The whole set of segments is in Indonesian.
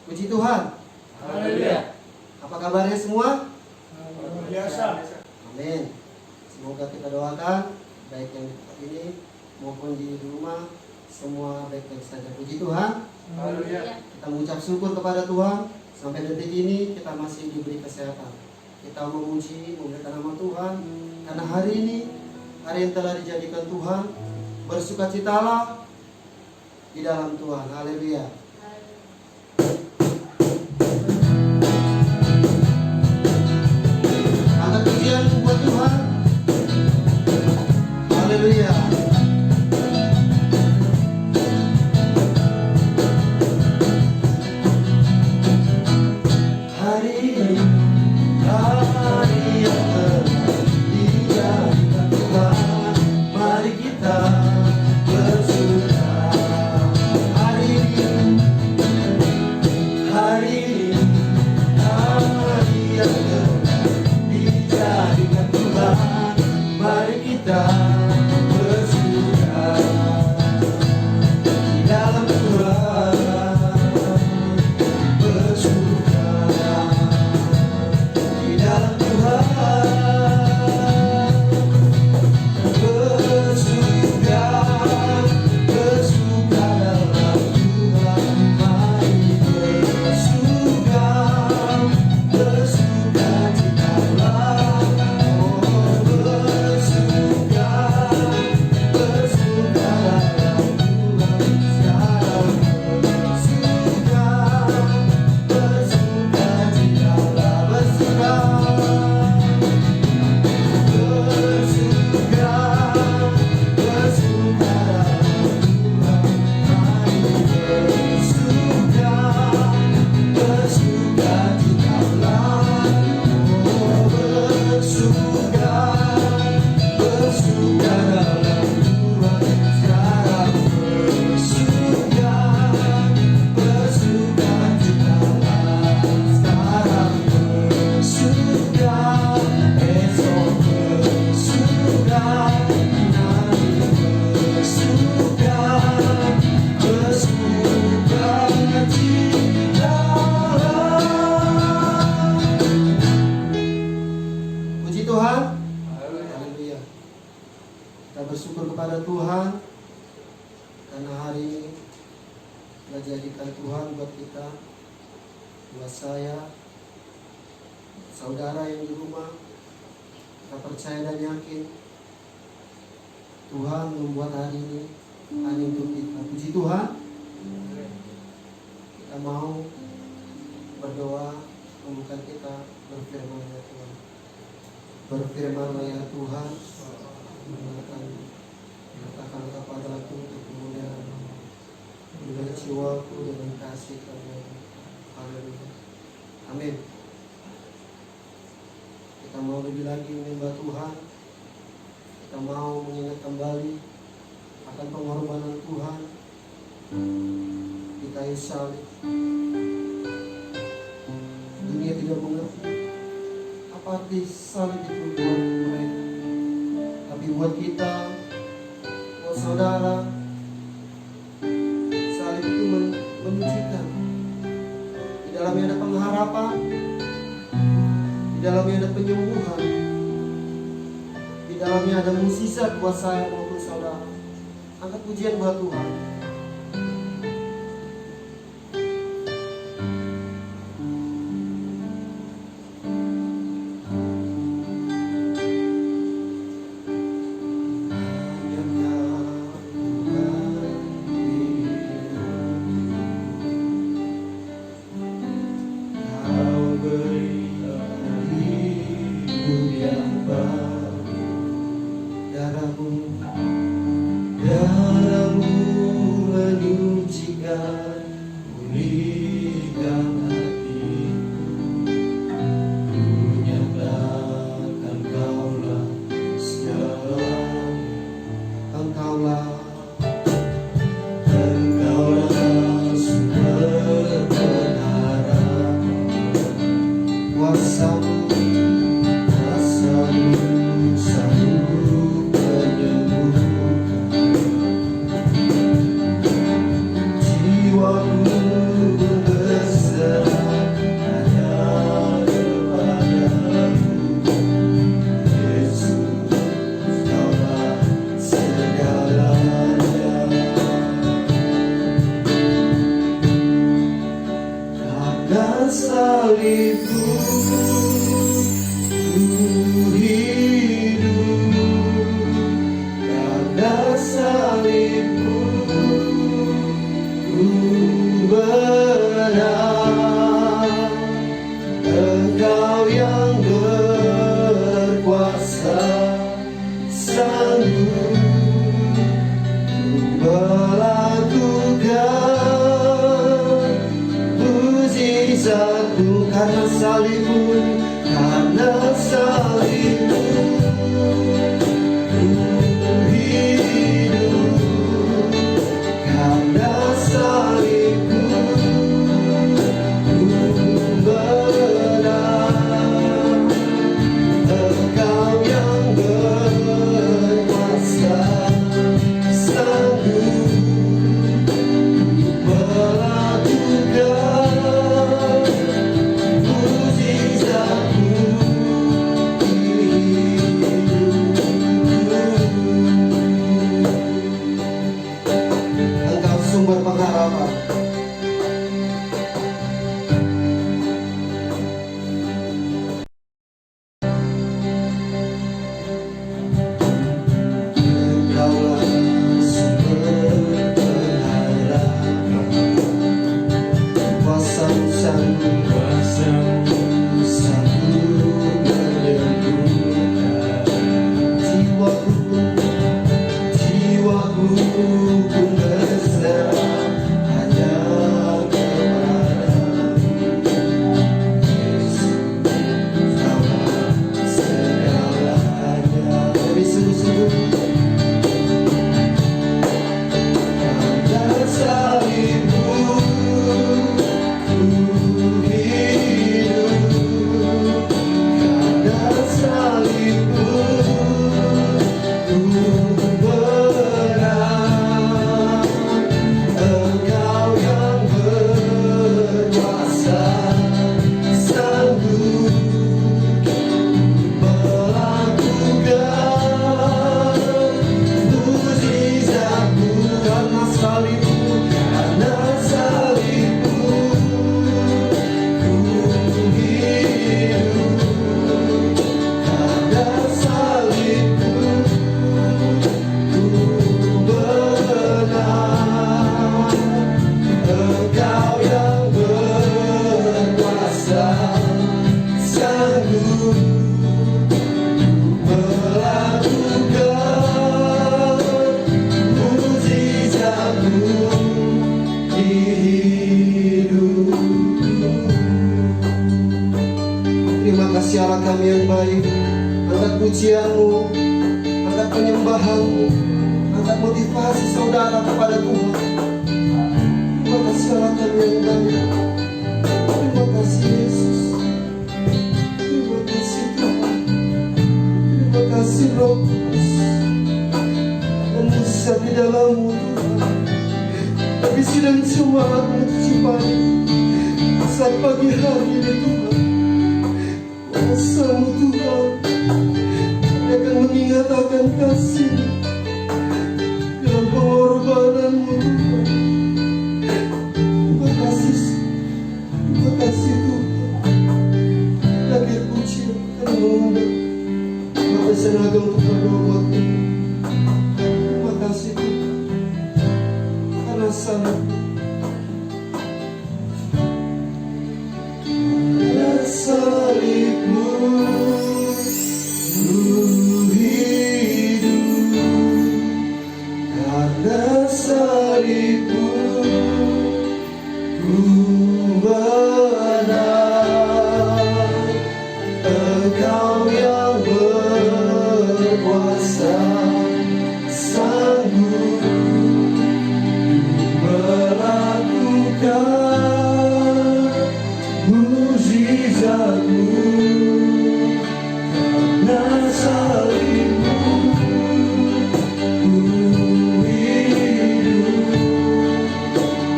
Puji Tuhan. Haleluya. Apa kabarnya semua? Luar biasa. Amin. Semoga kita doakan baik yang di tempat ini maupun di rumah semua baik-baik saja. Puji Tuhan. Haleluya. Kita mengucap syukur kepada Tuhan sampai detik ini kita masih diberi kesehatan. Kita memuji, memuliakan nama Tuhan karena hari ini hari yang telah dijadikan Tuhan. Bersukacitalah di dalam Tuhan. Haleluya. Angkat pujian buat Tuhan. Haleluya. Hari ini hari yang telah dijadikan Tuhan, mari kita bersuka. Hari ini hari yang telah dijadikan Tuhan, mari kita bersuka di dalam Tuhan, bersuka di dalam Tuhan, bersuka, bersuka dalam Tuhan, mari bersuka, bersuka citalah, oh bersuka, bersuka dalam Tuhan, sekarang bersuka, bersuka citalah, bersuka, bersuka, bersuka dalam Tuhan, mari bersuka, bersuka citalah, oh bersuka, bersuka dalam Tuhan, sekarang bersuka, bersuka citalah, sekarang bersuka, esok bersuka, nanti bersuka, bersuka citalah. Puji Tuhan. Haleluya. Kita bersyukur kepada Tuhan karena hari ini telah jadikan Tuhan buat kita, buat saya, saudara yang di rumah. Kita percaya dan yakin Tuhan membuat hari ini hanya untuk kita. Puji Tuhan. Kita mau berdoa, membuka kita berfirman ya Tuhan. Berfirmanlah ya Tuhan, mengatakan kepadaku untuk kemuliaan dengan jiwaku dengan kasih karunia. Haleluya. Amin. Kita mau lebih lagi menyembah Tuhan. Kita mau mengingat kembali akan pengorbanan Tuhan di kayu salib. Dunia tidak mengerti apa arti salib itu buat mereka, tapi buat kita, buat saudara, salib itu menyucikan. Di dalamnya ada pengharapan, di dalamnya ada penyembuhan, di dalamnya ada mukjizat buat saya maupun saudara. Angkat pujian buat Tuhan. Darahmu salibmu ku hidup, karena salibmu ku menang. Engkau yang berkuasa, sanggup melakukan mujizatmu, karena salibmu, karena salibmu ku hidup, karena salibmu ku menang. Engkau yang berkuasa, sanggup melakukan mujizatmu di hidupku. Engkau sumber pengharapan. Engkaulah sumber pengharapan. Kuasa-Mu sanggup menyembuhkan jiwaku pun berserah hanya kepadamu. Yesus, Kaulah segalanya. Demi sungguh-sungguh karena salibmu ku hidup, karena salibmu ku menang. Engkau yang berkuasa, sanggup melakukan mujizatmu, karena salibmu, karena salibmu ku hidup, karena salibmu ku menang. Engkau yang berkuasa, sanggup melakukan mujizatmu di hidupku. Terima kasih Allah kami yang baik. Angkat pujian-Mu, angkat penyembahan-Mu, angkat motivasi saudara kepada Tuhan. Terima kasih Allah kami yang baik. Terima kasih Yesus. Terima kasih Tuhan. Terima kasih Roh Kudus. Memusat di dalam-Mu Tuhan. Tapi sedang semangat menciptakan saat pagi hari ini Tuhan. Kuasa-Mu Tuhan akan mengingat akan kasih dalam pengorbanan-Mu Tuhan. Terima kasih Tuhan. Akhir pujian akan mengundang Bapak Senaga untuk berdoa. Terima kasih Tuhan, karena salib-Mu, karena salib-Mu ku hidup, karena salib-Mu ku menang. Engkau yang berkuasa, sanggup melakukan mujizatmu, karena salib-Mu ku hidup,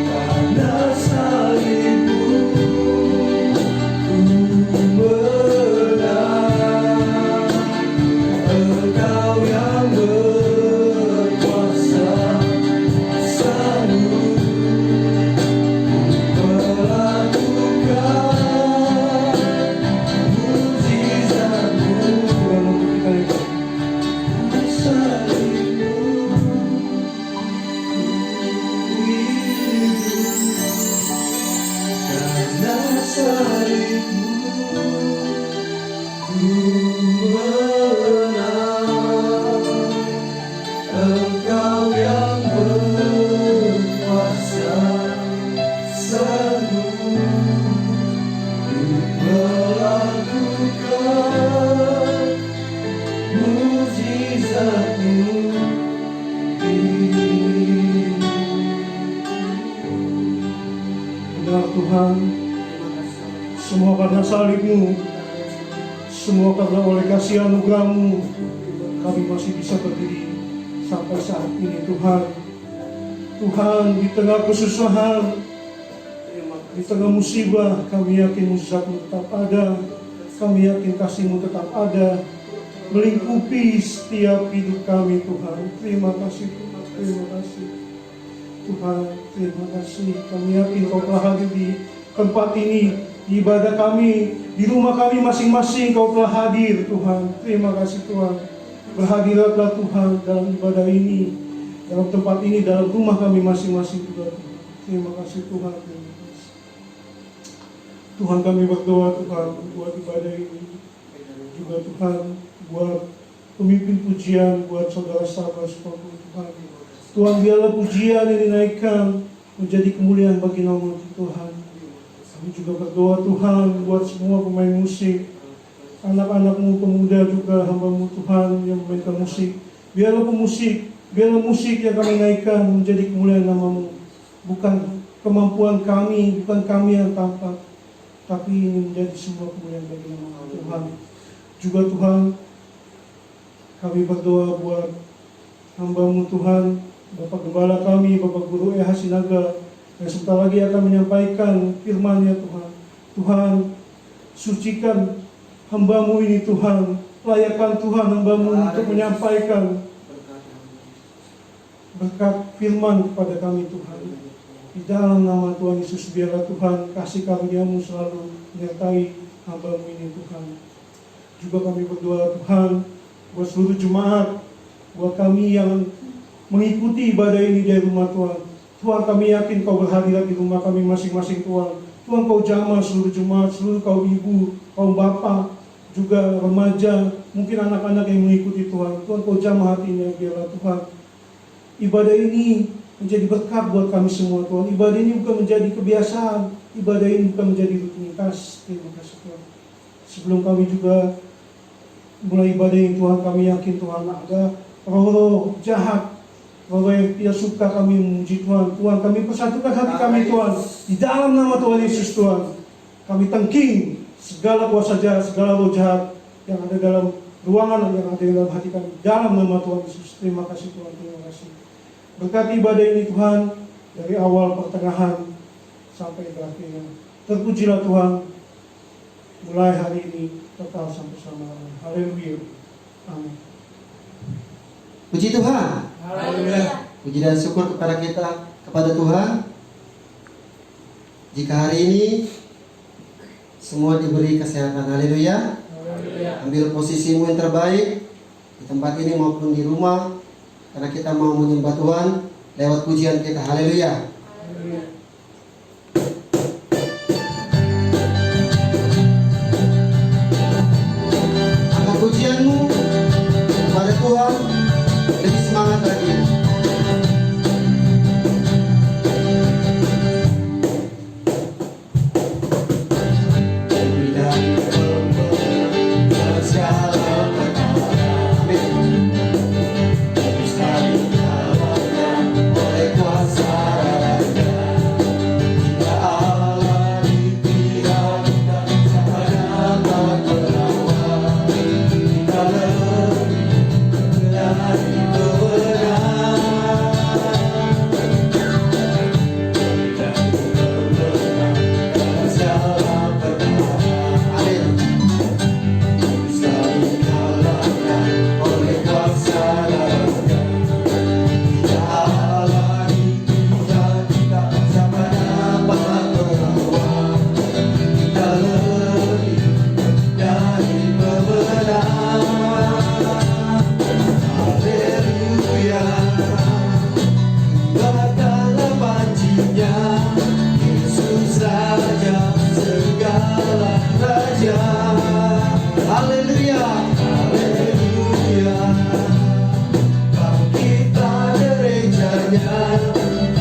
karena salib-Mu melakukan mukjizat-Mu benar Tuhan, semua karena salib-Mu, semua karena oleh kasih anugerah-Mu kami masih bisa berdiri sampai saat ini Tuhan. Tuhan, di tengah kesusahan, di tengah musibah, kami yakin mujizat-Mu tetap ada, kami yakin kasih-Mu tetap ada, melingkupi setiap hidup kami Tuhan. Terima kasih Tuhan, terima kasih Tuhan, terima kasih. Kami yakin Kau telah hadir di tempat ini, di ibadah kami, di rumah kami masing-masing Kau telah hadir Tuhan. Terima kasih Tuhan. Berhadiratlah Tuhan dalam ibadah ini, dalam tempat ini, dalam rumah kami masing-masing juga Tuhan. Terima kasih Tuhan, terima kasih. Tuhan, kami berdoa Tuhan buat ibadah ini, juga Tuhan buat pemimpin pujian, buat saudara-saudara Tuhan. Tuhan, biarlah pujian yang dinaikkan menjadi kemuliaan bagi nama Tuhan. Kami juga berdoa Tuhan buat semua pemain musik, anak-anak-Mu, pemuda juga hamba-Mu Tuhan yang memainkan musik. Biarlah musik yang kami naikkan menjadi kemuliaan nama-Mu. Bukan kemampuan kami, bukan kami yang tampak, tapi ini menjadi sebuah kemuliaan bagi nama Tuhan. Juga Tuhan, kami berdoa buat hamba-Mu Tuhan, Bapak Gembala kami, Bapak Guru EH Sinaga, yang sebentar lagi akan menyampaikan firman-Nya Tuhan. Tuhan, sucikan hamba-Mu ini Tuhan, layakkan Tuhan hamba-Mu untuk menyampaikan berkat firman kepada kami Tuhan. Di dalam nama Tuhan Yesus, biarlah Tuhan kasih karunia-Mu selalu menyertai hamba-Mu ini Tuhan. Juga kami berdoa Tuhan buat seluruh jemaat, buat kami yang mengikuti ibadah ini dari rumah Tuhan. Tuhan, kami yakin Kau berhadirat di rumah kami masing-masing Tuhan. Tuhan, Kau jamah seluruh jemaat, seluruh kaum ibu, kaum bapak, juga remaja, mungkin anak-anak yang mengikuti Tuhan. Tuhan, Kau jamah hatinya, biarlah Tuhan ibadah ini menjadi berkat buat kami semua Tuhan. Ibadah ini bukan menjadi kebiasaan, ibadah ini bukan menjadi rutinitas. Terima kasih Tuhan. Sebelum kami juga mulai ibadah ini Tuhan, kami yakin Tuhan ada roh-roh jahat, roh yang tidak suka kami memuji Tuhan. Tuhan, kami persatukan hati kami Tuhan, di dalam nama Tuhan Yesus Tuhan. Kami tangking segala kuasa jahat, segala roh jahat yang ada dalam ruangan, yang ada dalam hati kami, dalam nama Tuhan Yesus. Terima kasih Tuhan, terima kasih. Berkati ibadah ini Tuhan, dari awal, pertengahan, sampai terakhirnya. Terpujilah Tuhan, mulai hari ini, kekal sampai selama-lamanya. Haleluya. Amin. Puji Tuhan. Haleluya. Puji dan syukur kepada Tuhan. Jika hari ini semua diberi kesehatan. Haleluya. Ambil posisimu yang terbaik di tempat ini maupun di rumah, karena kita mau menyembah Tuhan lewat pujian kita. Haleluya. Angkat pujianmu kepada Tuhan, lebih semangat lagi.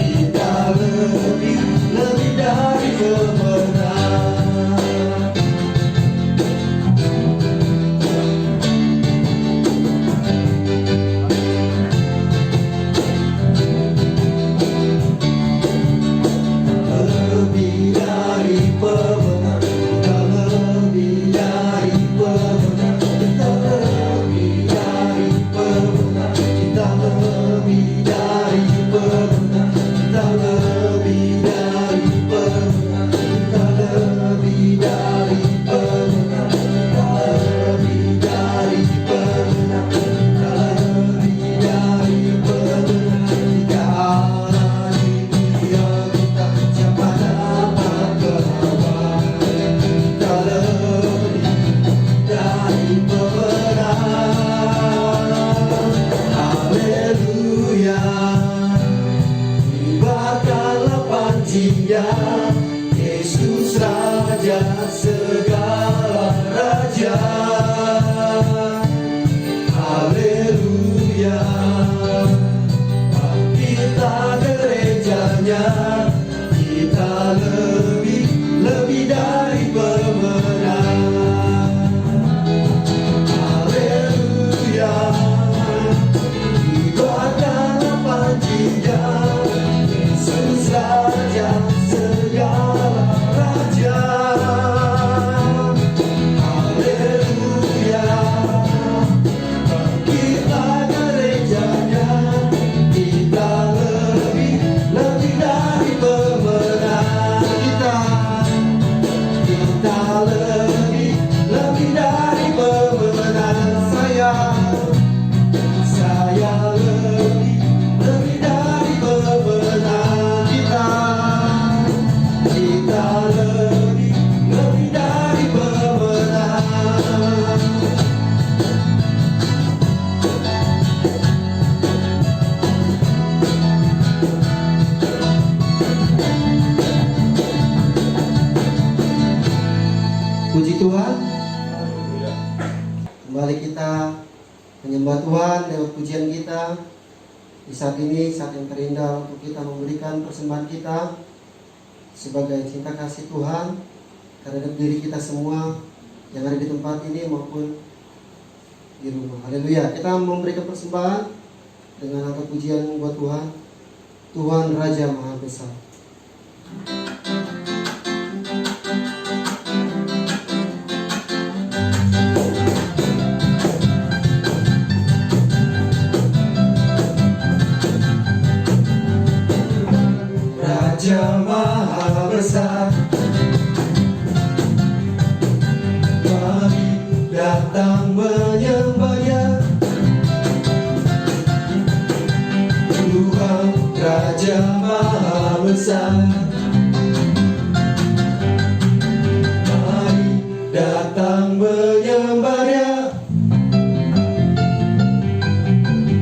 Kita lebih dari segala raja. Haleluya. Kita gerejanya, kita lebih dari pemenang. Haleluya. Dibuatkanlah panjinya, Yesus Raja segala raja. Haleluya. Kita gerejanya, kita lebih dari pemenang. Kita lebih dari pemenang. Saya lebih dari pemenang. Kita lebih dari pemenang. Puji Tuhan. Kembali kita menyembah Tuhan lewat pujian kita. Di saat ini, saat yang terindah untuk kita memberikan persembahan kita sebagai cinta kasih Tuhan terhadap diri kita semua yang ada di tempat ini maupun di rumah. Haleluya. Kita memberikan persembahan dengan angkat pujian buat Tuhan. Tuhan Raja Maha Besar. Raja Maha Besar, mari datang menyembah-Nya. Tuhan Raja Maha Besar, mari datang menyembah-Nya.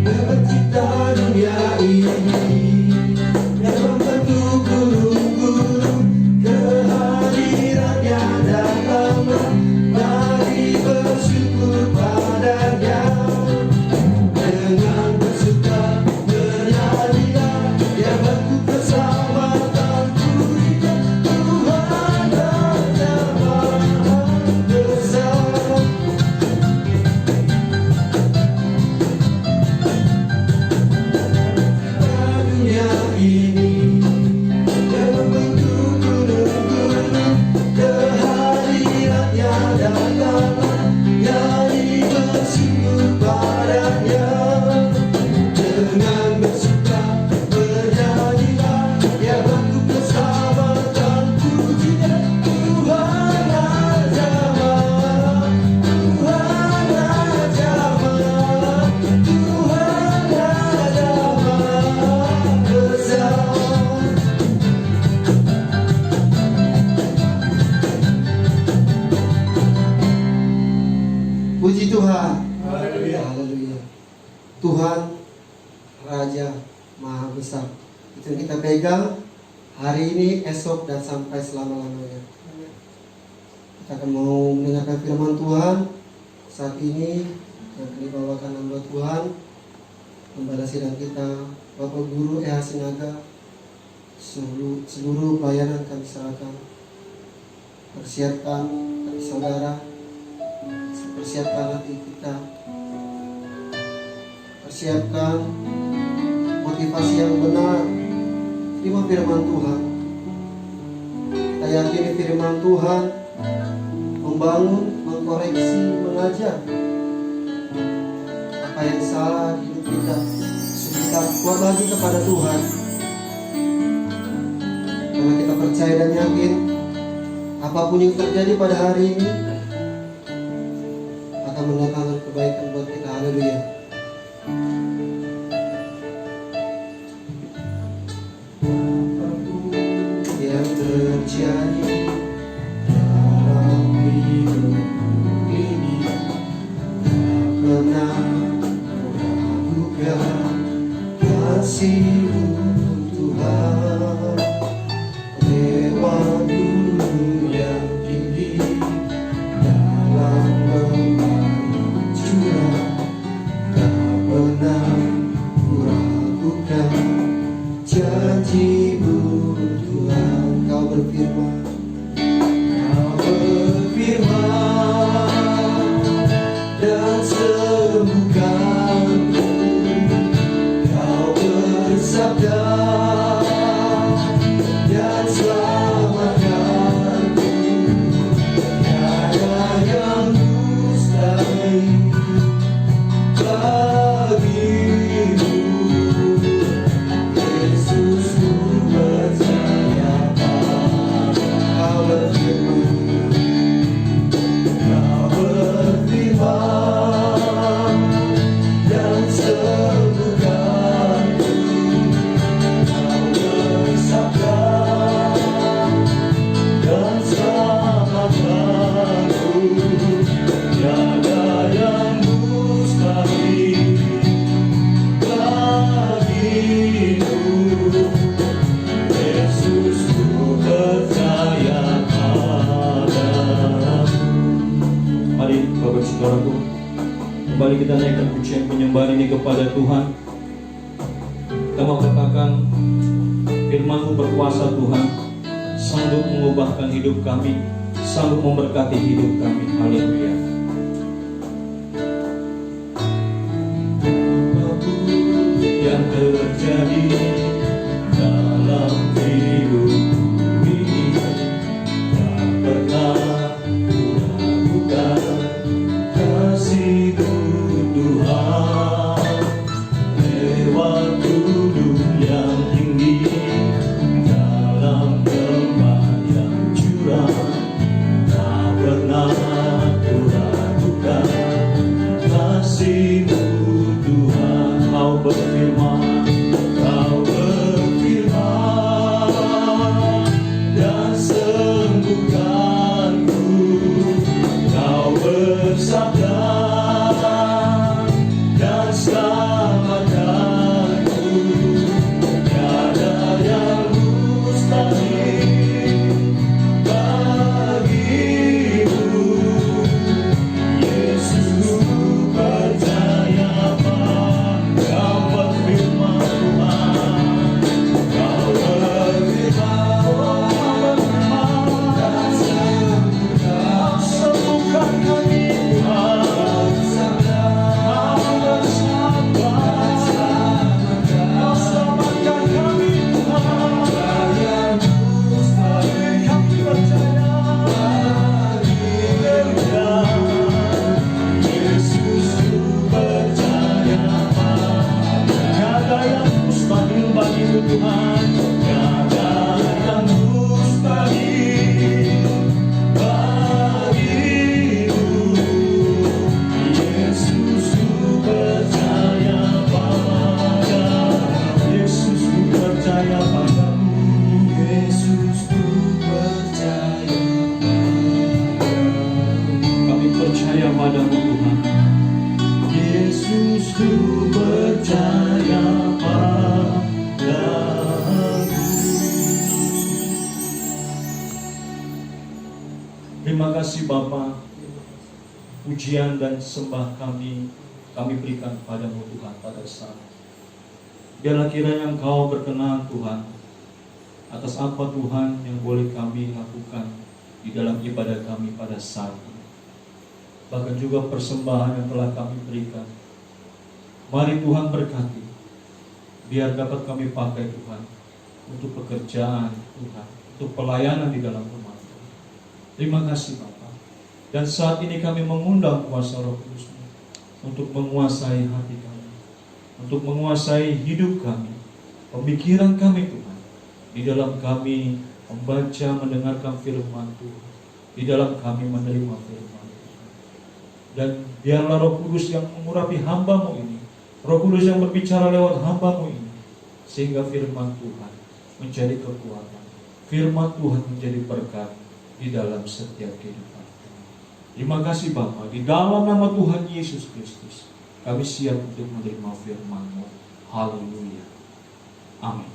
Yang mencipta dunia ini, yang membentuk gunung-gunung, kehadirannya datanglah, mari bersyukur padanya. Dengan bersuka bernyanyilah, Dia bentuk keselamatan, pujilah Tuhan Raja Maha Besar. Dunia ini yang membentuk gunung-gunung, kehadirannya datanglah, nyanyi bersyukur padanya. Dengan bersuka bernyanyilah, Dia bentuk keselamatan, pujilah Tuhan Raja Maha, Tuhan Raja Maha, Tuhan Raja Maha Besar. Puji Tuhan. Haleluya. Haleluya. Tuhan Raja Maha Besar. Itu yang kita pegang hari ini, esok, dan sampai selama-lamanya. Kita akan mau mendengarkan firman Tuhan saat ini yang akan dibawakan hamba Tuhan, Pembala Sidang kita, Bapak Guru E.H. Sinaga. Seluruh pelayanan kami serahkan. Persiapkan hati saudara, persiapkan hati kita, persiapkan motivasi yang benar. Terima firman Tuhan. Kita yakini firman Tuhan membangun, mengkoreksi, mengajar apa yang salah di hidup kita, supaya kita kuat lagi kepada Tuhan. Karena kita percaya dan yakin apapun yang terjadi pada hari ini akan mendatangkan kebaikan buat kita. Haleluya. Yang terjadi dalam hidup ini, tak pernah meragukan kasih-Mu Tuhan. Lewat gunung yang tinggi, berfirman, Kau berfirman dan sembuhkanku. Kau bersabda dan selamatkanku. Tiada yang mustahil bagimu. Yesus, ku percaya padamu. Mari Bapak Saudaraku, kembali kita naikkan pujian penyembahan ini kepada Tuhan. Kita mau katakan, firman-Mu berkuasa Tuhan, sanggup mengubahkan hidup kami, sanggup memberkati hidup kami. Haleluya. Apapun yang terjadi dalam hidup ini, tak pernah kuragukan kasih-Mu Tuhan. Lewat gunung yang tinggi, dalam lembah yang curam, tak pernah kuragukan kasih-Mu Tuhan. Kau berfirman, Kau berfirman dan sembuhkanku. Kau bersabda dan selamatkanku. Tiada yang mustahil bagimu. Yesus, ku percaya Kau berfirman Tuhan. Kau berfirman dan sembuhkan kami Tuhan. Kau bersabda Kau selamatkan kami Tuhan. Kami percaya. Yesus, ku percaya tiada yang mustahil bagimu Tuhan. Tiada yang mustahil bagimu. Yesus, ku percaya padamu. Yesus, ku percaya padamu. Yesus, ku percaya Kami percaya padamu Tuhan. Yesus, ku percaya padamu. Terima kasih Bapa. Pujian dan sembah kami berikan padamu Tuhan pada saat. Biarlah kiranya Engkau berkenan Tuhan atas apa Tuhan yang boleh kami lakukan di dalam ibadah kami pada saat ini. Bahkan juga persembahan yang telah kami berikan. Mari Tuhan berkati. Biar dapat kami pakai Tuhan untuk pekerjaan Tuhan, untuk pelayanan di dalam rumah Tuhan. Terima kasih Bapa. Dan saat ini kami mengundang kuasa Roh Kudus-Mu untuk menguasai hati kami, untuk menguasai hidup kami, pemikiran kami Tuhan, di dalam kami membaca, mendengarkan firman Tuhan, di dalam kami menerima firman Tuhan. Dan biarlah Roh Kudus yang mengurapi hamba-Mu ini, Roh Kudus yang berbicara lewat hamba-Mu ini, sehingga firman Tuhan menjadi kekuatan, firman Tuhan menjadi berkat di dalam setiap kehidupan. Terima kasih Bapa, di dalam nama Tuhan Yesus Kristus kami siap untuk menerima firman-Mu. Haleluya. Amin.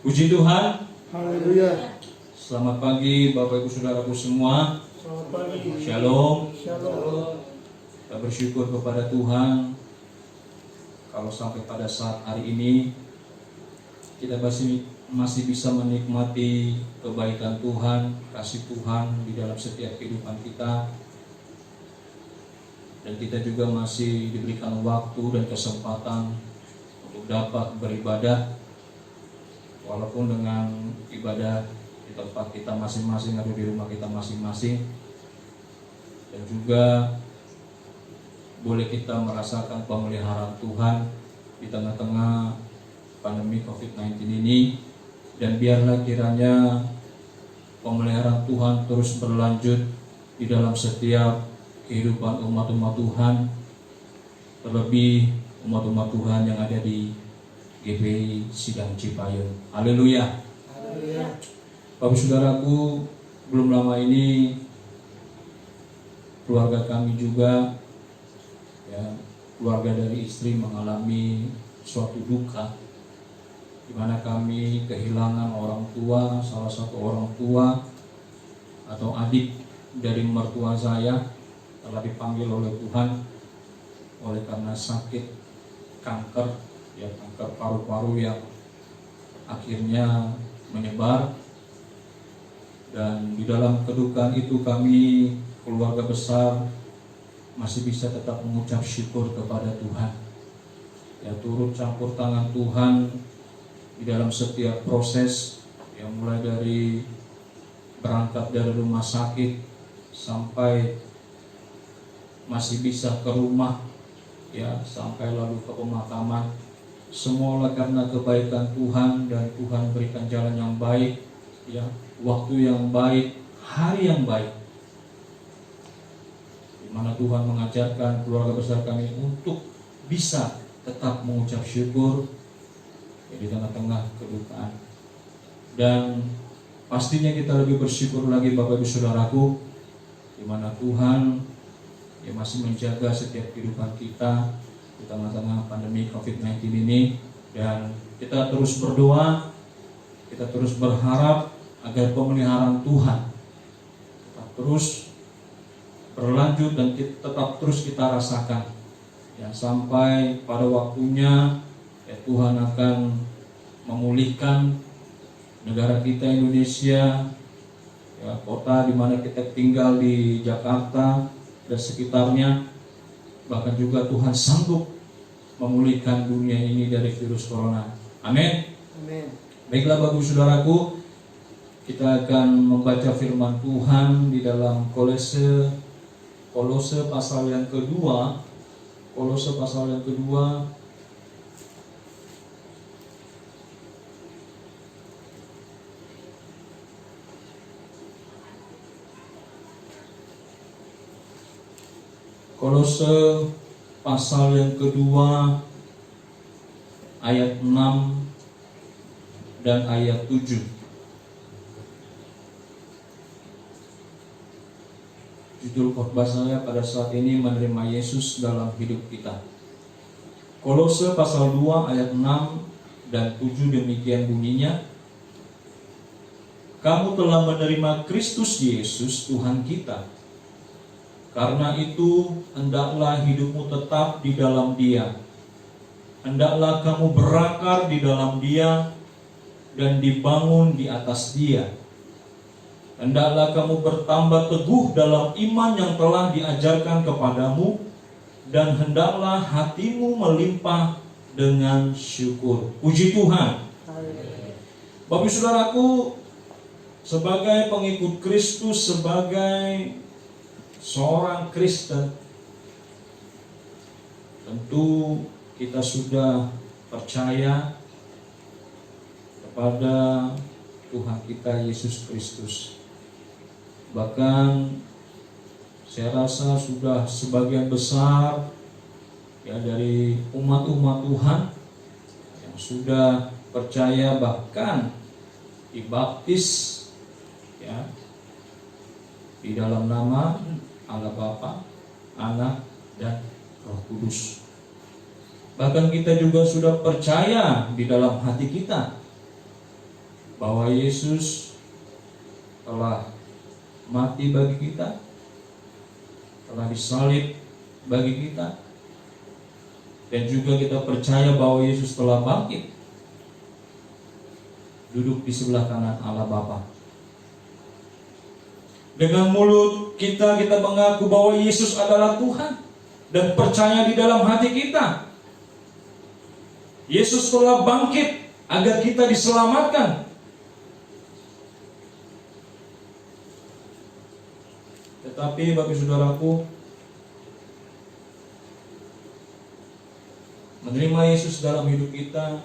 Puji Tuhan. Haleluya. Selamat pagi Bapak Ibu Saudaraku semua. Selamat pagi. Shalom. Shalom. Kita bersyukur kepada Tuhan kalau sampai pada saat hari ini kita masih bisa menikmati kebaikan Tuhan, kasih Tuhan di dalam setiap kehidupan kita. Dan kita juga masih diberikan waktu dan kesempatan untuk dapat beribadah, walaupun dengan ibadah di tempat kita masing-masing atau di rumah kita masing-masing. Dan juga boleh kita merasakan pemeliharaan Tuhan di tengah-tengah pandemi COVID-19 ini, Dan biarlah kiranya pemeliharaan Tuhan terus berlanjut di dalam setiap kehidupan umat-umat Tuhan, terlebih umat-umat Tuhan yang ada di GPI Sidang Cipayung. Haleluya. Bapak saudaraku, belum lama ini keluarga kami juga, ya, keluarga dari istri mengalami suatu duka, di mana kami kehilangan orang tua, salah satu orang tua atau adik dari mertua saya telah dipanggil oleh Tuhan oleh karena sakit kanker, ya, kanker paru-paru yang akhirnya menyebar. Dan di dalam kedukaan itu kami keluarga besar masih bisa tetap mengucap syukur kepada Tuhan, ya, turut campur tangan Tuhan di dalam setiap proses, yang mulai dari berangkat dari rumah sakit sampai masih bisa ke rumah, ya, sampai lalu ke pemakaman. Semua oleh karena kebaikan Tuhan, dan Tuhan berikan jalan yang baik, ya, waktu yang baik, hari yang baik, di mana Tuhan mengajarkan keluarga besar kami untuk bisa tetap mengucap syukur, ya, di tengah-tengah kedukaan. Dan pastinya kita lebih bersyukur lagi Bapak Ibu Saudaraku, di mana Tuhan, ya, masih menjaga setiap kehidupan kita di tengah-tengah pandemi COVID-19 ini. Dan kita terus berdoa, kita terus berharap agar pemeliharaan Tuhan tetap terus berlanjut dan tetap terus kita rasakan, ya, sampai pada waktunya, ya, Tuhan akan memulihkan negara kita Indonesia, ya, kota di mana kita tinggal di Jakarta dan sekitarnya. Bahkan juga Tuhan sanggup memulihkan dunia ini dari virus corona. Amin. Amin. Baiklah Bapak Saudaraku, kita akan membaca firman Tuhan di dalam Kolose pasal yang kedua. Kolose pasal yang kedua Kolose pasal yang kedua ayat 6 dan ayat 7. Judul khotbah saya pada saat ini, menerima Yesus dalam hidup kita. Kolose pasal 2 ayat 6 dan 7 demikian bunyinya. Kamu telah menerima Kristus Yesus Tuhan kita. Karena itu, hendaklah hidupmu tetap di dalam Dia. Hendaklah kamu berakar di dalam Dia dan dibangun di atas Dia. Hendaklah kamu bertambah teguh dalam iman yang telah diajarkan kepadamu, dan hendaklah hatimu melimpah dengan syukur. Puji Tuhan. Bapak Saudaraku, sebagai pengikut Kristus, sebagai seorang Kristen, tentu kita sudah percaya kepada Tuhan kita Yesus Kristus. Bahkan saya rasa sudah sebagian besar, ya, dari umat-umat Tuhan yang sudah percaya, bahkan dibaptis, ya, di dalam nama Allah Bapa, Anak, dan Roh Kudus. Bahkan kita juga sudah percaya di dalam hati kita bahwa Yesus telah mati bagi kita, telah disalib bagi kita, dan juga kita percaya bahwa Yesus telah bangkit, duduk di sebelah kanan Allah Bapa. Dengan mulut kita mengaku bahwa Yesus adalah Tuhan, dan percaya di dalam hati kita Yesus telah bangkit agar kita diselamatkan. Tetapi bagi saudaraku, menerima Yesus dalam hidup kita,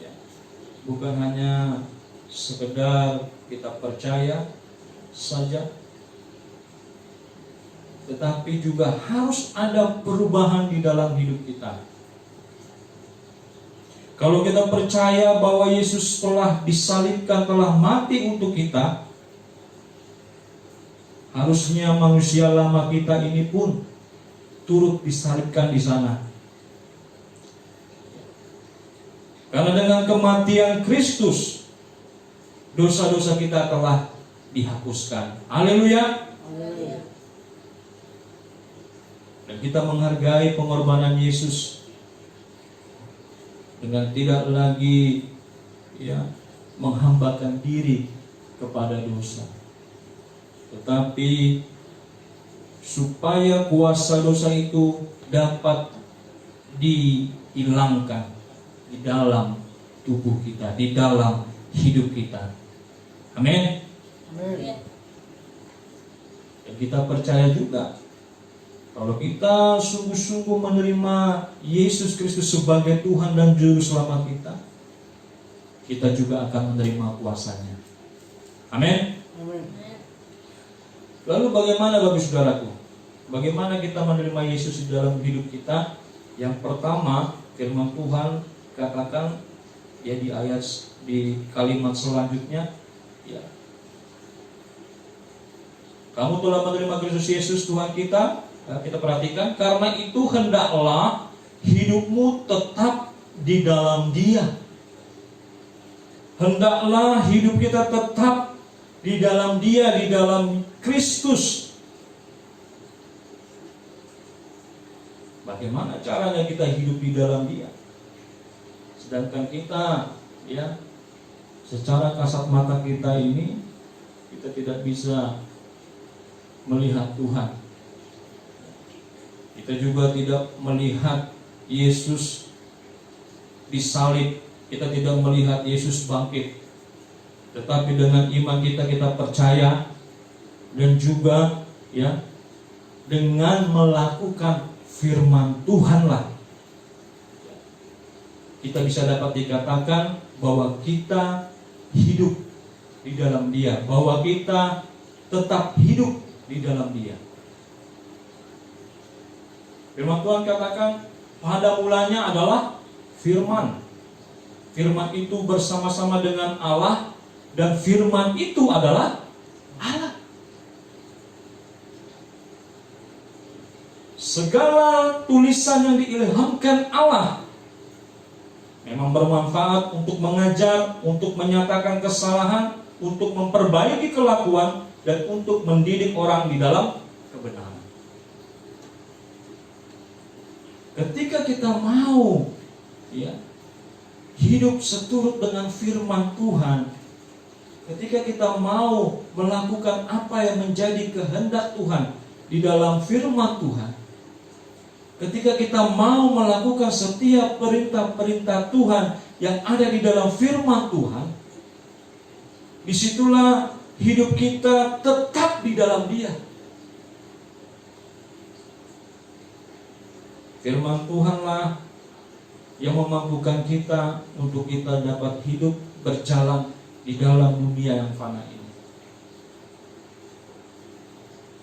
ya, bukan hanya sekedar kita percaya saja, tetapi juga harus ada perubahan di dalam hidup kita. Kalau kita percaya bahwa Yesus telah disalibkan, telah mati untuk kita, harusnya manusia lama kita ini pun turut disalibkan di sana. Karena dengan kematian Kristus, dosa-dosa kita telah dihapuskan. Haleluya. Dan kita menghargai pengorbanan Yesus dengan tidak lagi menghambakan diri kepada dosa, tetapi supaya kuasa dosa itu dapat dihilangkan di dalam tubuh kita, di dalam hidup kita. Amin. Dan kita percaya juga, kalau kita sungguh-sungguh menerima Yesus Kristus sebagai Tuhan dan Juru Selamat kita, kita juga akan menerima kuasanya. Amin. Lalu bagaimana Bapak Saudaraku? Bagaimana kita menerima Yesus di dalam hidup kita? Yang pertama, firman Tuhan katakan di kalimat selanjutnya, kamu telah menerima Kristus Yesus Tuhan kita. Kita perhatikan, karena itu hendaklah hidupmu tetap di dalam Dia. Hendaklah hidup kita tetap di dalam Dia, di dalam Kristus. Bagaimana caranya kita hidup di dalam Dia? Sedangkan kita secara kasat mata kita ini, kita tidak bisa melihat Tuhan. Kita juga tidak melihat Yesus disalib, kita tidak melihat Yesus bangkit. Tetapi dengan iman kita percaya, dan juga dengan melakukan firman Tuhanlah kita bisa dapat dikatakan bahwa kita hidup di dalam Dia, bahwa kita tetap hidup di dalam Dia. Firman Tuhan katakan, pada mulanya adalah firman. Firman itu bersama-sama dengan Allah, dan firman itu adalah Allah. Segala tulisan yang diilhamkan Allah memang bermanfaat untuk mengajar, untuk menyatakan kesalahan, untuk memperbaiki kelakuan, dan untuk mendidik orang di dalam kebenaran. Ketika kita mau hidup seturut dengan firman Tuhan, ketika kita mau melakukan apa yang menjadi kehendak Tuhan di dalam firman Tuhan, ketika kita mau melakukan setiap perintah-perintah Tuhan yang ada di dalam firman Tuhan, disitulah hidup kita tetap di dalam Dia. Firman Tuhanlah yang memampukan kita untuk kita dapat hidup berjalan di dalam dunia yang fana ini.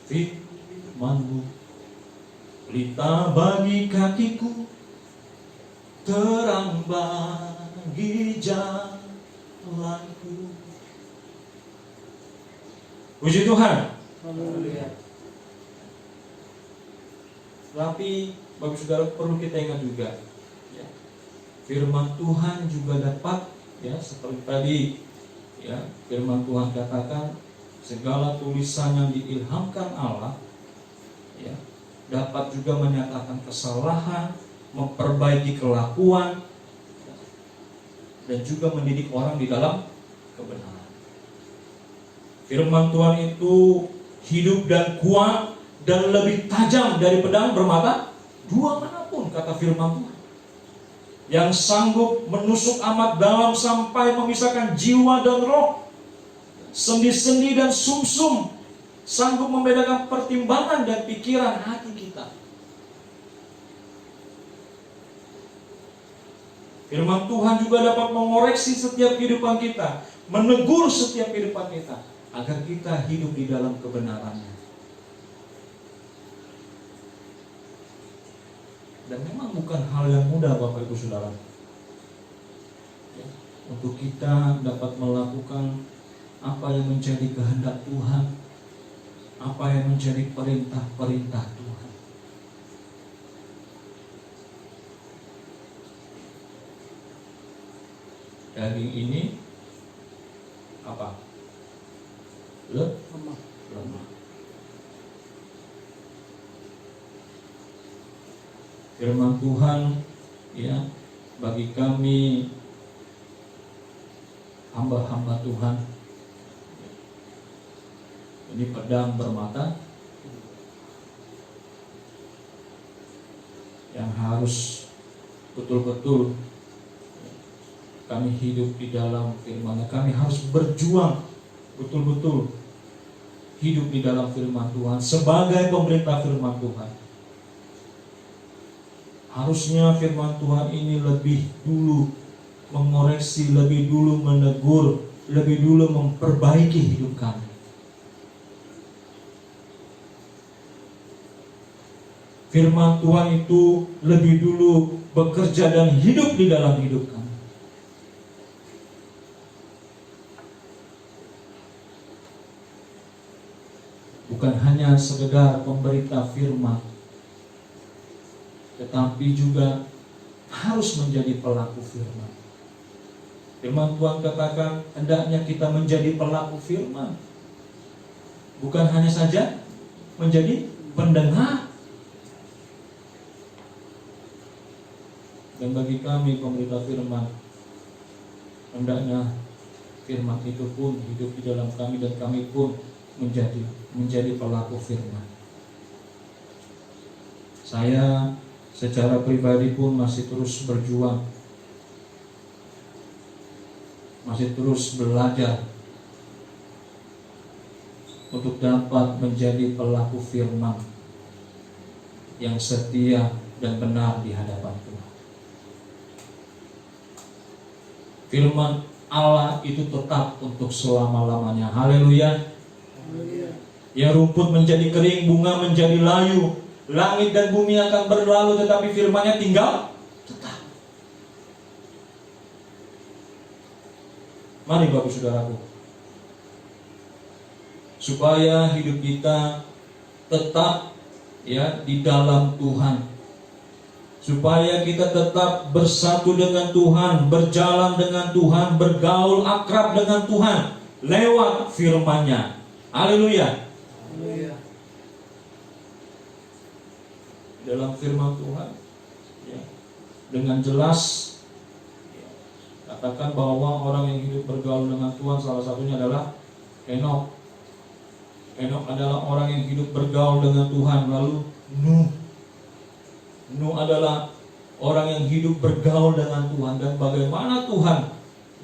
Firman-Mu pelita bagi kakiku, terang bagi jalanku. Puji Tuhan. Tapi Bapak Saudara perlu kita ingat juga, firman Tuhan juga dapat, seperti tadi, firman Tuhan katakan, segala tulisan yang diilhamkan Allah, dapat juga menyatakan kesalahan, memperbaiki kelakuan, dan juga mendidik orang di dalam kebenaran. Firman Tuhan itu hidup dan kuat dan lebih tajam dari pedang bermata dua manapun, kata firman Tuhan, yang sanggup menusuk amat dalam sampai memisahkan jiwa dan roh, sendi-sendi dan sumsum, sanggup membedakan pertimbangan dan pikiran hati kita. Firman Tuhan juga dapat mengoreksi setiap kehidupan kita, menegur setiap kehidupan kita agar kita hidup di dalam kebenarannya. Dan memang bukan hal yang mudah Bapak Ibu Saudara, ya, untuk kita dapat melakukan apa yang menjadi kehendak Tuhan, apa yang menjadi perintah-perintah Tuhan. Daging ini apa? Lemah. Firman Tuhan, ya, bagi kami hamba-hamba Tuhan, ini pedang bermata yang harus betul-betul kami hidup di dalam firman-Nya. Kami harus berjuang betul-betul hidup di dalam firman Tuhan sebagai pemerintah firman Tuhan. Harusnya firman Tuhan ini lebih dulu mengoreksi, lebih dulu menegur, lebih dulu memperbaiki hidup kami. Firman Tuhan itu lebih dulu bekerja dan hidup di dalam hidup kami. Bukan hanya sekedar pemberita firman, tetapi juga harus menjadi pelaku firman. Firman Tuhan katakan hendaknya kita menjadi pelaku firman, bukan hanya saja menjadi pendengar. Dan bagi kami pemerintah firman, hendaknya firman itu pun hidup di dalam kami dan kami pun menjadi pelaku firman. Saya secara pribadi pun masih terus berjuang, masih terus belajar untuk dapat menjadi pelaku firman yang setia dan benar di hadapan Tuhan. Firman Allah itu tetap untuk selama-lamanya. Haleluya. Ya, rumput menjadi kering, bunga menjadi layu, langit dan bumi akan berlalu, tetapi firman-Nya tinggal tetap. Mari Bapak Saudaraku, supaya hidup kita tetap, ya, di dalam Tuhan, supaya kita tetap bersatu dengan Tuhan, berjalan dengan Tuhan, bergaul akrab dengan Tuhan lewat firman-Nya. Haleluya. Dalam firman Tuhan, ya, dengan jelas, ya, katakan bahwa orang yang hidup bergaul dengan Tuhan salah satunya adalah Henokh. Henokh adalah orang yang hidup bergaul dengan Tuhan. Lalu Nuh adalah orang yang hidup bergaul dengan Tuhan, dan bagaimana Tuhan,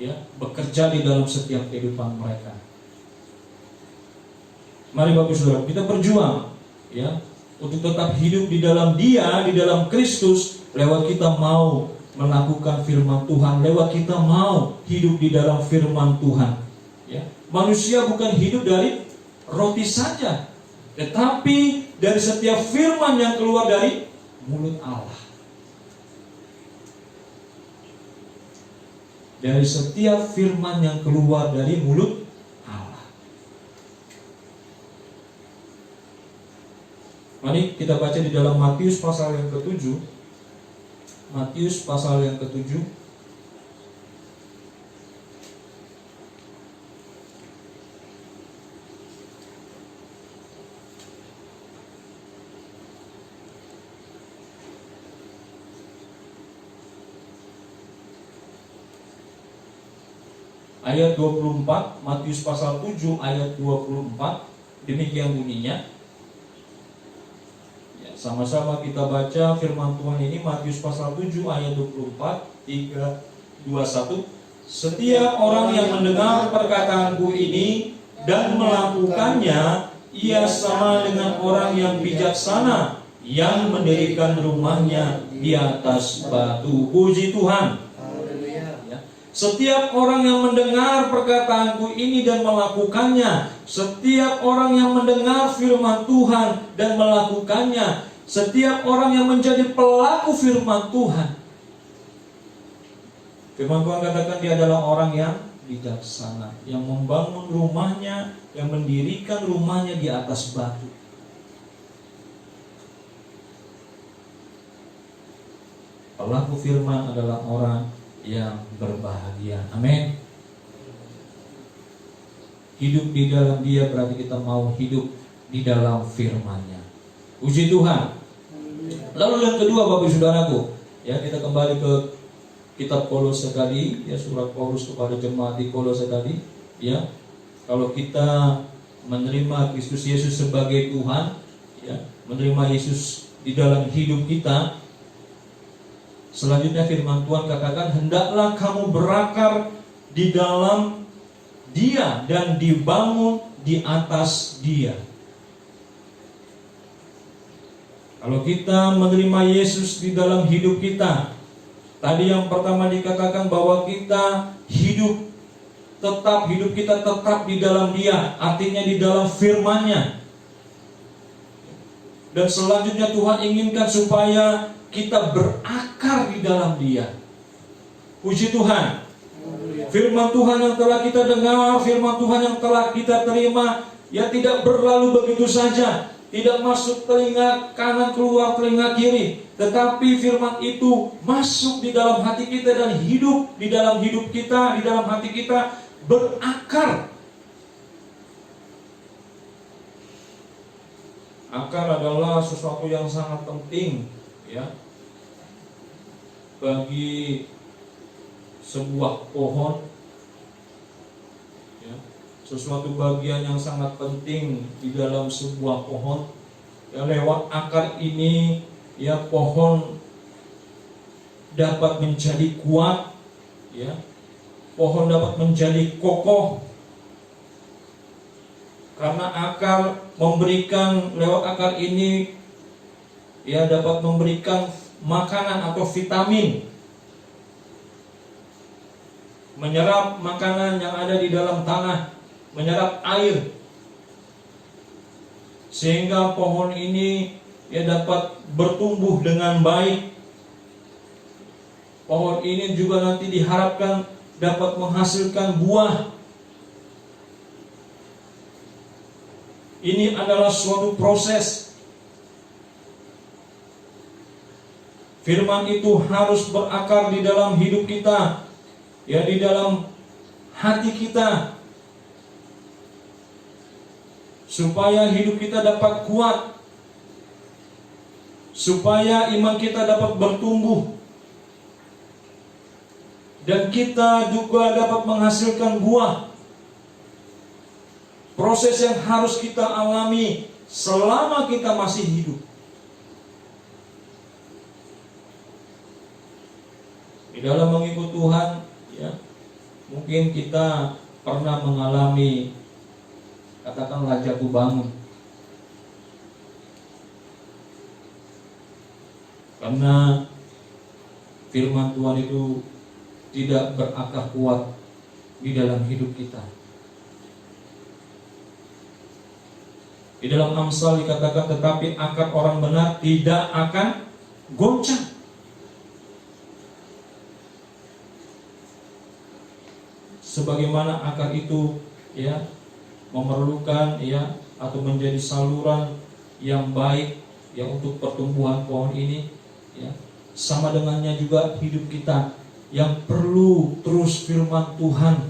ya, bekerja di dalam setiap kehidupan mereka. Mari Bapak Saudara, kita berjuang, ya, untuk tetap hidup di dalam Dia, di dalam Kristus, lewat kita mau melakukan firman Tuhan, lewat kita mau hidup di dalam firman Tuhan. Ya, manusia bukan hidup dari roti saja, tetapi dari setiap firman yang keluar dari mulut Allah. Dari setiap firman yang keluar dari mulut Allah. Mari kita baca di dalam Matius pasal yang ke-7. Matius pasal yang ke-7. Ayat 24, Matius pasal 7 ayat 24, demikian bunyinya. Ya, sama-sama kita baca firman Tuhan ini, Matius pasal 7 ayat 24, 3, 21. Setiap orang yang mendengar perkataanku ini dan melakukannya, ia sama dengan orang yang bijaksana yang mendirikan rumahnya di atas batu. Puji Tuhan. Setiap orang yang mendengar perkataanku ini dan melakukannya, setiap orang yang mendengar firman Tuhan dan melakukannya, setiap orang yang menjadi pelaku firman Tuhan. Firman Tuhan katakan dia adalah orang yang bijaksana, yang membangun rumahnya, yang mendirikan rumahnya di atas batu. Pelaku firman adalah orang yang berbahagia. Amin. Hidup di dalam dia berarti kita mau hidup di dalam firman-Nya. Puji Tuhan. Lalu yang kedua, Bapak Ibu Saudaraku, ya, kita kembali ke kitab Kolose tadi, ya, surat Paulus kepada jemaat di Kolose tadi, ya. Kalau kita menerima Kristus Yesus sebagai Tuhan, ya, menerima Yesus di dalam hidup kita, selanjutnya firman Tuhan katakan, hendaklah kamu berakar di dalam Dia dan dibangun di atas Dia. Kalau kita menerima Yesus di dalam hidup kita, tadi yang pertama dikatakan bahwa kita hidup kita tetap di dalam Dia, artinya di dalam firman-Nya. Dan selanjutnya Tuhan inginkan supaya kita berakar di dalam Dia. Puji Tuhan. Firman Tuhan yang telah kita dengar, firman Tuhan yang telah kita terima, ya, tidak berlalu begitu saja, tidak masuk telinga kanan keluar telinga kiri, tetapi firman itu masuk di dalam hati kita dan hidup di dalam hidup kita, di dalam hati kita, berakar. Akar adalah sesuatu yang sangat penting, ya, bagi sebuah pohon, ya, sesuatu bagian yang sangat penting di dalam sebuah pohon. Ya, lewat akar ini, ya, pohon dapat menjadi kuat, ya, pohon dapat menjadi kokoh, karena akar memberikan, lewat akar ini, ya, dapat memberikan makanan atau vitamin, menyerap makanan yang ada di dalam tanah, menyerap air, sehingga pohon ini, ya, dapat bertumbuh dengan baik. Pohon ini juga nanti diharapkan dapat menghasilkan buah. Ini adalah suatu proses. Firman itu harus berakar di dalam hidup kita, ya, di dalam hati kita, supaya hidup kita dapat kuat, supaya iman kita dapat bertumbuh, dan kita juga dapat menghasilkan buah. Proses yang harus kita alami selama kita masih hidup. Di dalam mengikut Tuhan, ya, mungkin kita pernah mengalami, katakanlah, jatuh bangun. Karena firman Tuhan itu tidak berakar kuat di dalam hidup kita. Di dalam Amsal dikatakan, tetapi akar orang benar tidak akan goncang. Sebagaimana akar itu, ya, memerlukan, ya, atau menjadi saluran yang baik, ya, untuk pertumbuhan pohon ini, ya, sama dengannya juga hidup kita yang perlu terus firman Tuhan,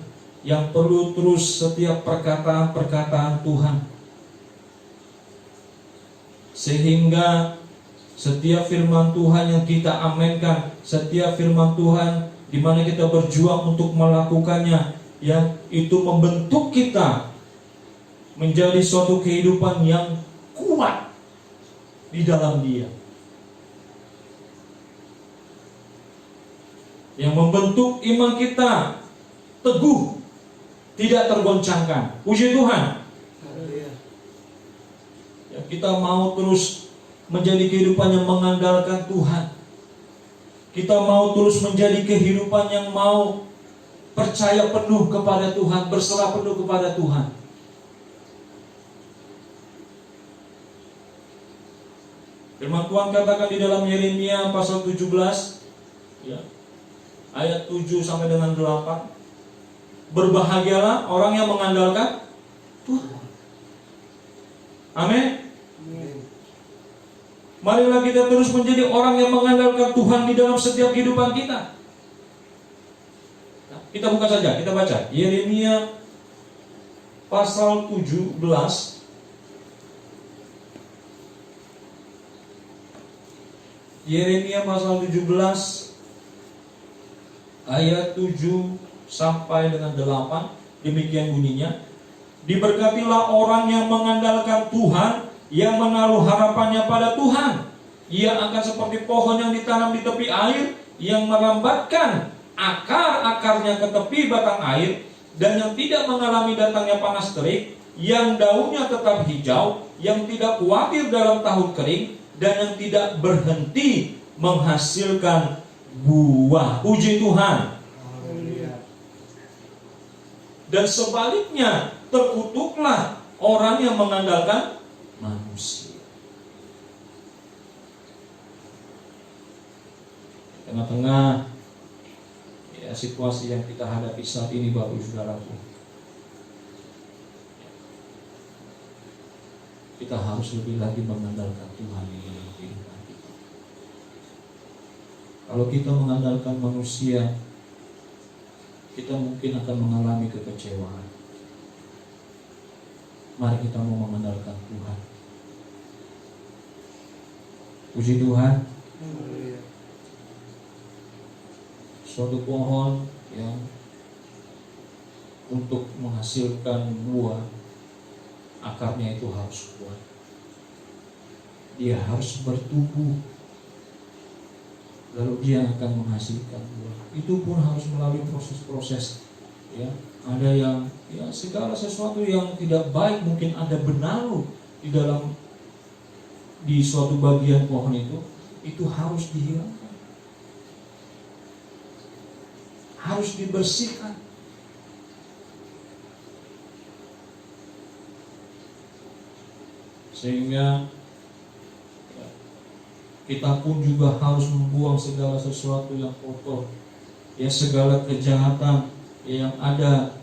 yang perlu terus setiap perkataan-perkataan Tuhan, sehingga setiap firman Tuhan yang kita amenkan, setiap firman Tuhan di mana kita berjuang untuk melakukannya, yang itu membentuk kita menjadi suatu kehidupan yang kuat di dalam Dia, yang membentuk iman kita teguh, tidak tergoncangkan. Puji Tuhan. Ya, kita mau terus menjadi kehidupan yang mengandalkan Tuhan. Kita mau terus menjadi kehidupan yang mau percaya penuh kepada Tuhan, berserah penuh kepada Tuhan. Firman Tuhan katakan di dalam Yeremia pasal 17 ya, ayat 7 sampai dengan 8. Berbahagialah orang yang mengandalkan Tuhan. Amin. Marilah kita terus menjadi orang yang mengandalkan Tuhan di dalam setiap kehidupan kita. Nah, kita buka saja, kita baca Yeremia pasal 17 Yeremia pasal 17 ayat 7 sampai dengan 8. Demikian bunyinya. Diberkatilah orang yang mengandalkan Tuhan, yang menaruh harapannya pada Tuhan. Ia akan seperti pohon yang ditanam di tepi air, yang merambatkan akar-akarnya ke tepi batang air, dan yang tidak mengalami datangnya panas terik, yang daunnya tetap hijau, yang tidak khawatir dalam tahun kering, dan yang tidak berhenti menghasilkan buah. Puji Tuhan. Dan sebaliknya, terkutuklah orang yang mengandalkan manusia. Tengah-tengah ya, situasi yang kita hadapi saat ini, Bapak Ibu Saudaraku, kita harus lebih lagi mengandalkan Tuhan di dalam kehidupan kita. Kalau kita mengandalkan manusia, kita mungkin akan mengalami kekecewaan. Mari kita mau mengandalkan Tuhan. Puji Tuhan. Suatu pohon yang untuk menghasilkan buah, akarnya itu harus kuat. Dia harus bertumbuh, lalu dia akan menghasilkan buah. Itu pun harus melalui proses-proses. Ya, ada yang ya segala sesuatu yang tidak baik, mungkin ada benalu di suatu bagian pohon itu harus dihilangkan, harus dibersihkan. Sehingga ya, kita pun juga harus membuang segala sesuatu yang kotor, ya segala kejahatan yang ada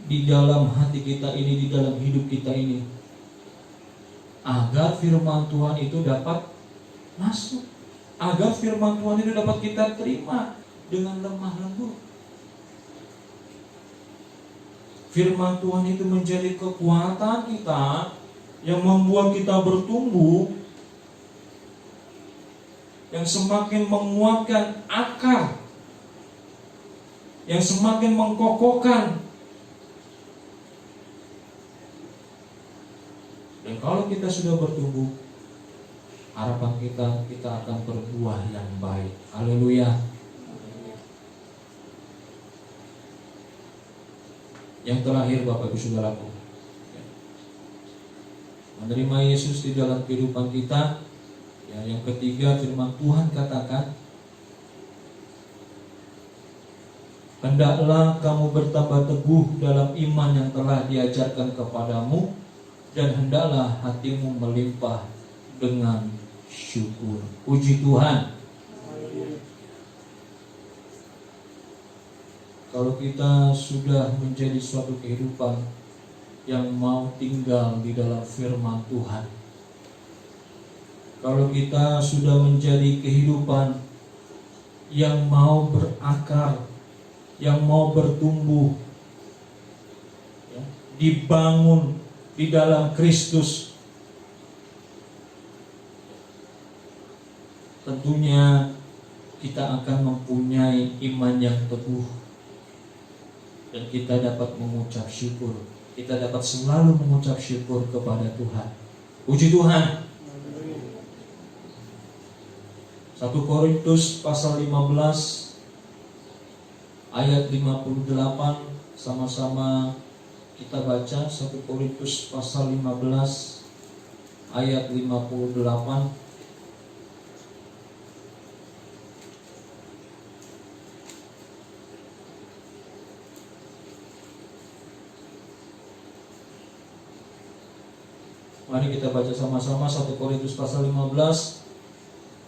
di dalam hati kita ini, di dalam hidup kita ini, agar firman Tuhan itu dapat masuk, agar firman Tuhan itu dapat kita terima dengan lemah lembut. Firman Tuhan itu menjadi kekuatan kita yang membuat kita bertumbuh, yang semakin menguatkan akar, yang semakin mengkokohkan. Dan kalau kita sudah bertumbuh, harapan kita akan berbuah yang baik. Haleluya. Yang terakhir, Bapak Ibu Saudaraku, menerima Yesus di dalam kehidupan kita. Ya, yang ketiga, firman Tuhan katakan, hendaklah kamu bertambah teguh dalam iman yang telah diajarkan kepadamu, dan hendaklah hatimu melimpah dengan syukur. Puji Tuhan. Kalau kita sudah menjadi suatu kehidupan yang mau tinggal di dalam firman Tuhan, kalau kita sudah menjadi kehidupan yang mau berakar, yang mau bertumbuh, ya, dibangun di dalam Kristus, tentunya kita akan mempunyai iman yang teguh, dan kita dapat mengucap syukur. Kita dapat selalu mengucap syukur kepada Tuhan. Puji Tuhan. 1 Korintus pasal 15 ayat 58, sama-sama kita baca. 1 Korintus pasal 15 ayat 58. Mari kita baca sama-sama 1 Korintus pasal 15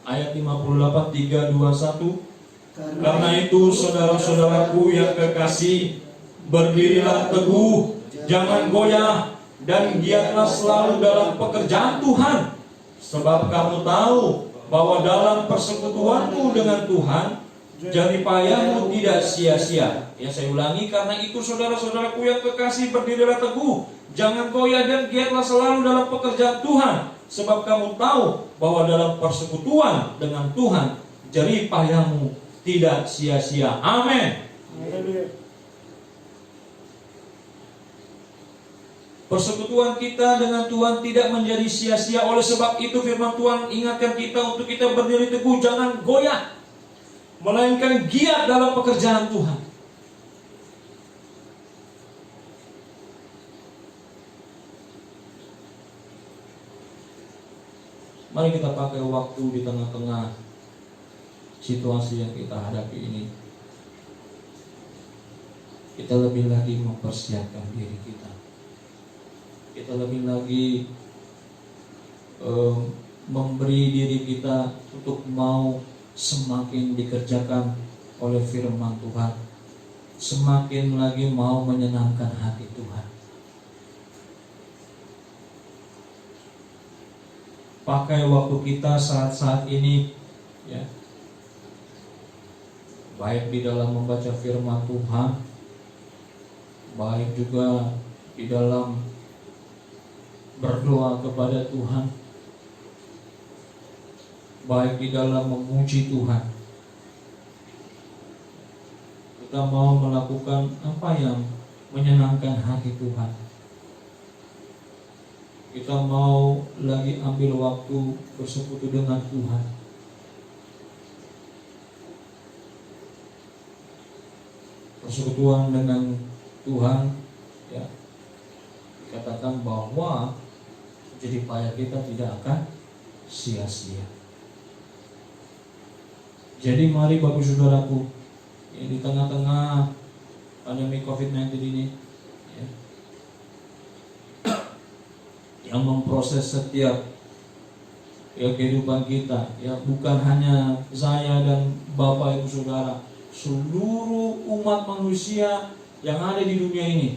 ayat 58, 3, 2, 1. Karena itu saudara-saudaraku yang kekasih, berdirilah teguh, jangan goyah, dan giatlah selalu dalam pekerjaan Tuhan. Sebab kamu tahu bahwa dalam persekutuanmu dengan Tuhan, jerih payahmu tidak sia-sia. Ya, saya ulangi, karena itu saudara-saudaraku yang kekasih, berdirilah teguh, jangan goyah, dan giatlah selalu dalam pekerjaan Tuhan. Sebab kamu tahu bahwa dalam persekutuan dengan Tuhan, jerih payahmu tidak sia-sia. Amin. Persekutuan kita dengan Tuhan tidak menjadi sia-sia. Oleh sebab itu firman Tuhan ingatkan kita untuk kita berdiri teguh, jangan goyah, melainkan giat dalam pekerjaan Tuhan. Mari kita pakai waktu di tengah-tengah situasi yang kita hadapi ini, kita lebih lagi mempersiapkan diri kita. Kita lebih lagi memberi diri kita untuk mau semakin dikerjakan oleh firman Tuhan, semakin lagi mau menyenangkan hati Tuhan. Pakai waktu kita saat-saat ini, ya, baik di dalam membaca firman Tuhan, baik juga di dalam berdoa kepada Tuhan, baik di dalam memuji Tuhan. Kita mau melakukan apa yang menyenangkan hati Tuhan. Kita mau lagi ambil waktu bersekutu dengan Tuhan. Persekutuan dengan Tuhan, ya, dikatakan bahwa jerih payah kita tidak akan sia-sia. Jadi mari Bapak Saudaraku, ya, di tengah-tengah pandemi COVID-19 ini, ya, yang memproses setiap, ya, kehidupan kita, ya, bukan hanya saya dan Bapak Ibu Saudara, seluruh umat manusia yang ada di dunia ini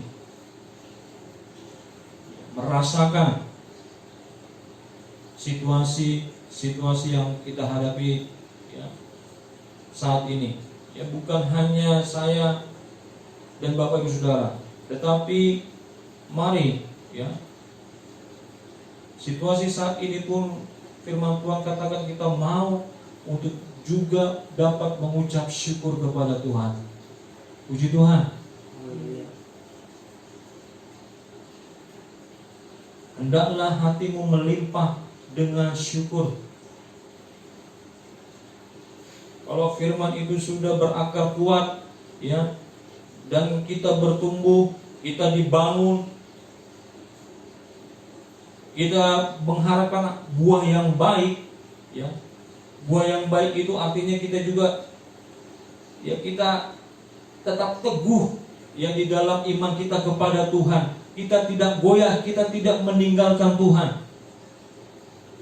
merasakan situasi yang kita hadapi, ya, saat ini. Ya, bukan hanya saya dan Bapak Ibu Saudara, tetapi mari, ya, situasi saat ini pun firman Tuhan katakan kita mau untuk juga dapat mengucap syukur kepada Tuhan. Puji Tuhan. Hendaklah hatimu melimpah dengan syukur. Kalau firman itu sudah berakar kuat, ya, dan kita bertumbuh, kita dibangun, kita mengharapkan buah yang baik, ya. Buah yang baik itu artinya kita juga, ya, kita tetap teguh, ya, di dalam iman kita kepada Tuhan. Kita tidak goyah, kita tidak meninggalkan Tuhan.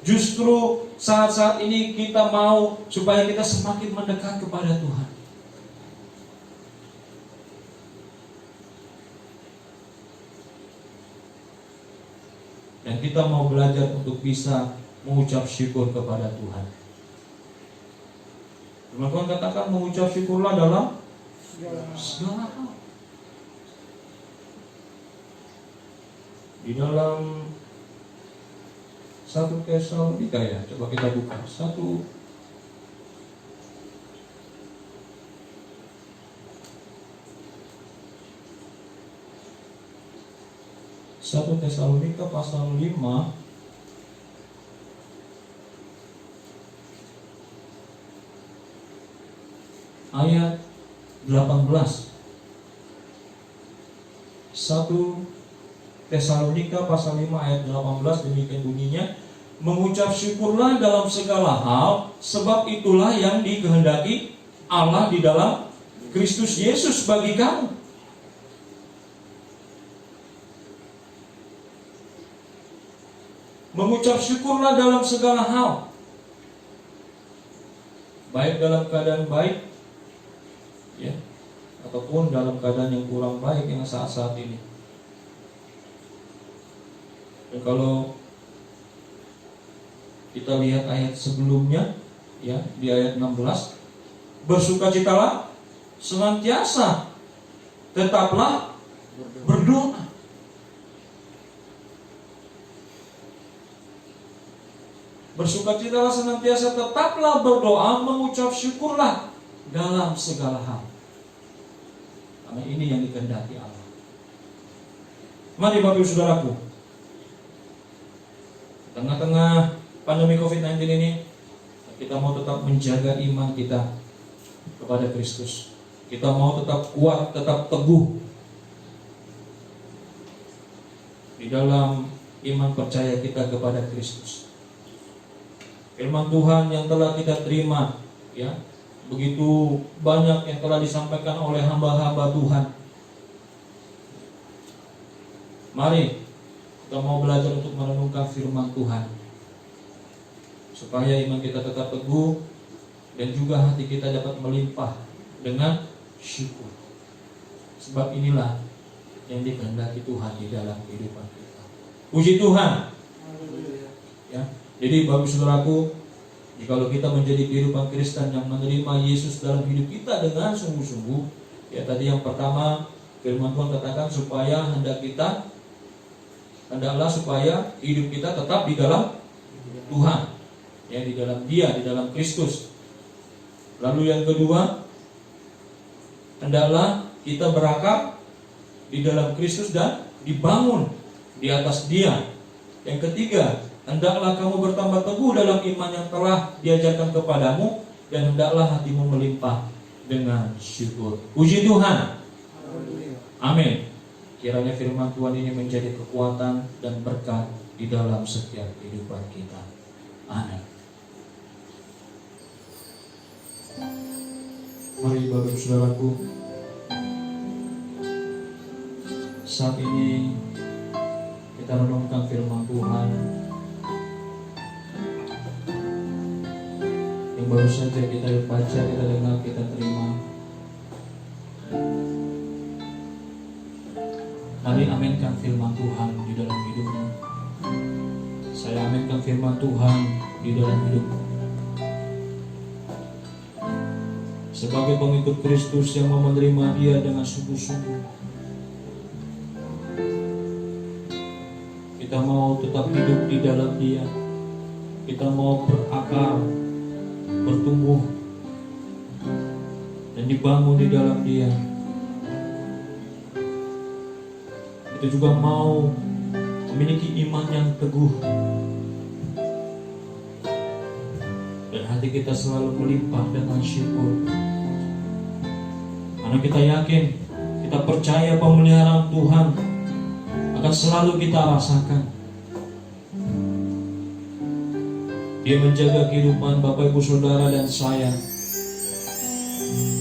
Justru saat-saat ini kita mau supaya kita semakin mendekat kepada Tuhan. Dan kita mau belajar untuk bisa mengucap syukur kepada Tuhan. Tuhan katakan mengucap syukurlah dalam segala hal. Di dalam 1 Tesalonika, ya, coba kita buka 1 Tesalonika pasal 5 ayat 18. 1 Tesalonika pasal 5 ayat 18 demikian bunyinya, mengucap syukurlah dalam segala hal, sebab itulah yang dikehendaki Allah di dalam Kristus Yesus bagi kamu. Mengucap syukurlah dalam segala hal, baik dalam keadaan baik, ya, ataupun dalam keadaan yang kurang baik yang saat-saat ini. Dan kalau kita lihat ayat sebelumnya, ya, di ayat 16, bersukacitalah senantiasa, tetaplah berdoa. Bersukacitalah senantiasa, tetaplah berdoa, mengucap syukurlah dalam segala hal. Karena ini yang dikehendaki Allah. Mari Bapak Ibu Saudaraku, tengah-tengah pandemi COVID-19 ini, kita mau tetap menjaga iman kita kepada Kristus. Kita mau tetap kuat, tetap teguh di dalam iman percaya kita kepada Kristus. Firman Tuhan yang telah kita terima, ya, begitu banyak yang telah disampaikan oleh hamba-hamba Tuhan. Mari kita mau belajar untuk merenungkan firman Tuhan, supaya iman kita tetap teguh dan juga hati kita dapat melimpah dengan syukur. Sebab inilah yang dikehendaki Tuhan di dalam kehidupan kita. Puji Tuhan. Ya. Jadi Bapak Saudaraku, jikalau kita menjadi kehidupan Kristen yang menerima Yesus dalam hidup kita dengan sungguh-sungguh, ya, tadi yang pertama firman Tuhan katakan hendaklah supaya hidup kita tetap di dalam Tuhan, ya, di dalam Dia, di dalam Kristus. Lalu yang kedua, hendaklah kita berakar di dalam Kristus dan dibangun di atas Dia. Yang ketiga, hendaklah kamu bertambah teguh dalam iman yang telah diajarkan kepadamu, dan hendaklah hatimu melimpah dengan syukur. Puji Tuhan. Amin. Kiranya firman Tuhan ini menjadi kekuatan dan berkat di dalam setiap kehidupan kita. Amin. Mari Bapak Saudaraku, saat ini kita renungkan firman Tuhan yang baru saja kita baca, kita dengar, kita terima. Mari aminkan firman Tuhan di dalam hidupmu. Saya aminkan firman Tuhan di dalam hidupmu. Sebagai pengikut Kristus yang mau menerima Dia dengan sungguh-sungguh, kita mau tetap hidup di dalam Dia. Kita mau berakar, bertumbuh, dan dibangun di dalam Dia. Kita juga mau memiliki iman yang teguh, dan hati kita selalu melimpah dengan syukur. Karena kita yakin, kita percaya pemeliharaan Tuhan akan selalu kita rasakan. Dia menjaga kehidupan Bapak Ibu Saudara dan saya.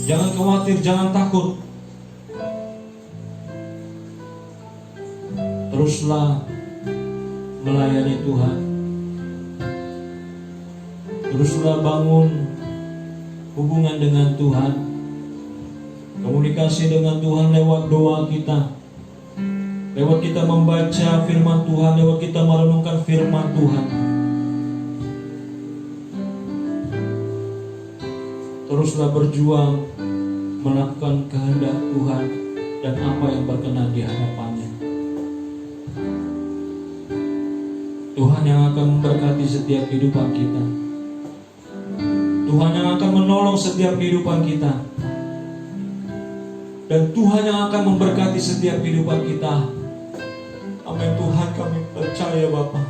Jangan khawatir, jangan takut. Teruslah melayani Tuhan. Teruslah bangun hubungan dengan Tuhan, komunikasi dengan Tuhan lewat doa kita, lewat kita membaca firman Tuhan, lewat kita merenungkan firman Tuhan. Teruslah berjuang melakukan kehendak Tuhan dan apa yang berkenan di hadapannya. Tuhan yang akan memberkati setiap kehidupan kita. Tuhan yang akan menolong setiap kehidupan kita. Dan Tuhan yang akan memberkati setiap kehidupan kita. Amin. Tuhan, kami percaya Bapa.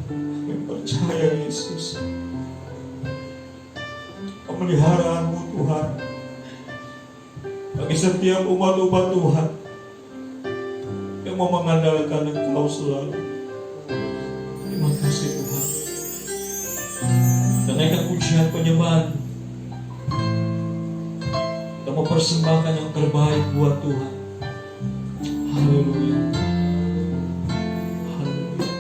Kami percaya Yesus. Pemeliharaanmu Tuhan bagi setiap umat-umat Tuhan yang mau mengandalkan Engkau selalu. Terima kasih Tuhan. Dan naikkan pujian penyembahan. Kita mau persembahkan yang terbaik buat Tuhan. Haleluya. Haleluya.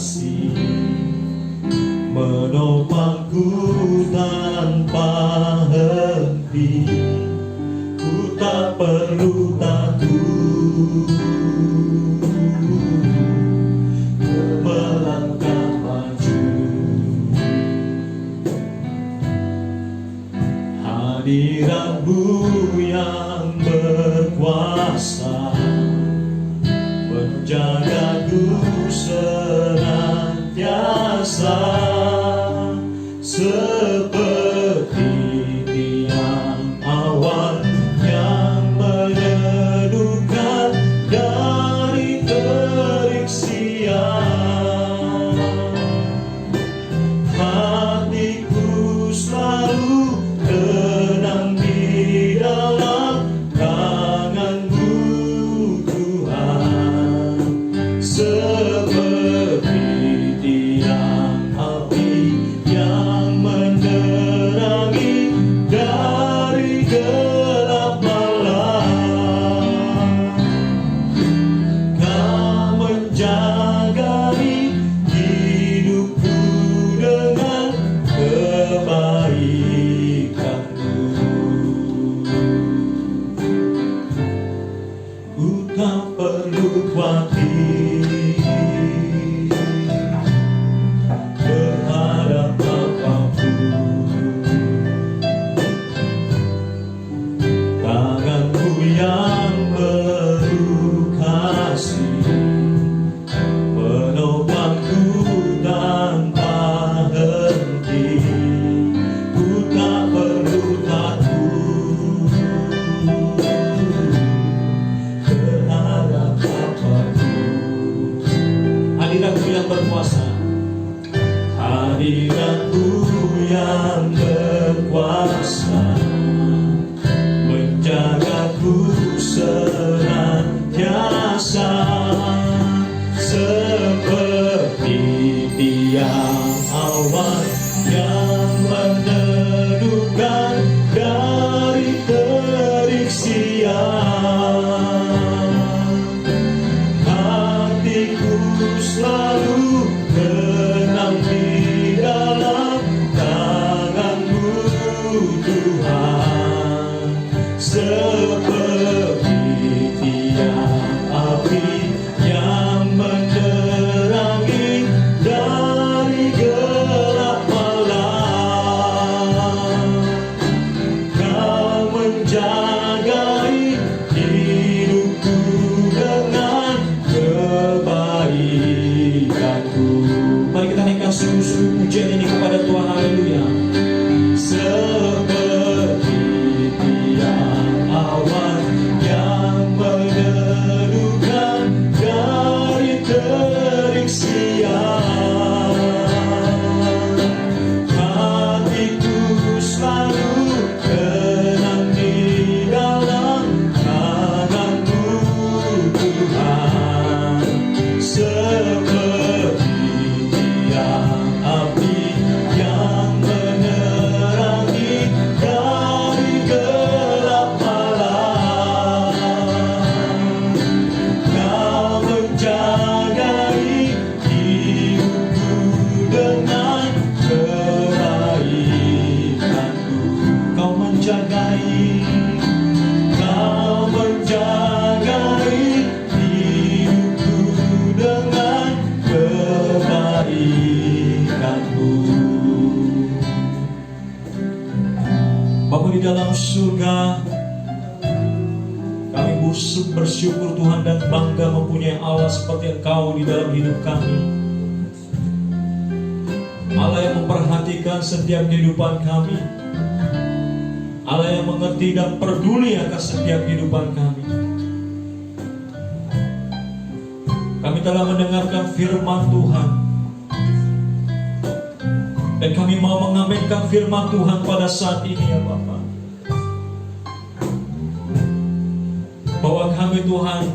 kasih menopangku tanpa henti. Ku tak perlu takut melangkah maju. Hadirat-Mu yang berkuasa menjagaku senantiasa, seperti tiang awan yang meneduhkan dari terik siang. Hatiku selalu tenang di dalam tangan-Mu Tuhan, seperti tiang api yang menerangi dari gelap malam. Kau menjagai hidupku dengan kebaikan-Mu. Ku tak perlu khawatir berhadap apapun. Tangan-Mu yang penuh kasih menopangku tanpa henti. Ku tak perlu takut berhadap apapun. Hadirat-Mu yang berkuasa, hadirat-Mu yang berkuasa menjagaku senantiasa, seperti tiang awan yang meneduhkan dari terik siang. Hatiku selalu tenang di dalam tangan-Mu Tuhan, seperti tiang api yang menerangi dari gelap malam. Kau menjagai hidupku dengan kebaikan-Mu. Mari kita naikkan sungguh-sungguh pujian ini kepada Tuhan. Haleluya. Seperti tiang awan yang meneduhkan dari terik siang. Hatiku selalu tenang di dalam tangan-Mu Tuhan, seperti tiang api yang menerangi dari gelap malam. Kau menjagai hidupku dengan kebaikan-Mu. Kau menjagai hidupku dengan kebaikan-Mu. Bapa di dalam surga, kami bersyukur Tuhan dan bangga mempunyai Allah seperti Engkau di dalam hidup kami. Allah yang memperhatikan setiap kehidupan kami, Allah yang mengerti dan peduli atas setiap kehidupan kami. Kami telah mendengarkan firman Tuhan, dan kami mau mengaminkan firman Tuhan pada saat ini ya Bapa, bahwa kami Tuhan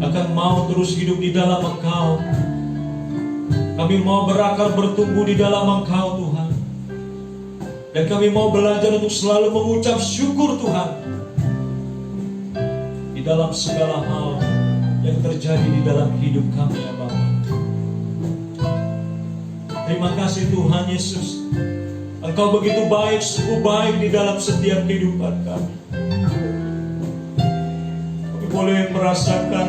akan mau terus hidup di dalam Engkau. Kami mau berakar bertumbuh di dalam Engkau Tuhan, dan kami mau belajar untuk selalu mengucap syukur Tuhan di dalam segala hal yang terjadi di dalam hidup kami ya Bapa. Terima kasih Tuhan Yesus. Engkau begitu baik, sungguh baik di dalam setiap kehidupan kami. Kami boleh merasakan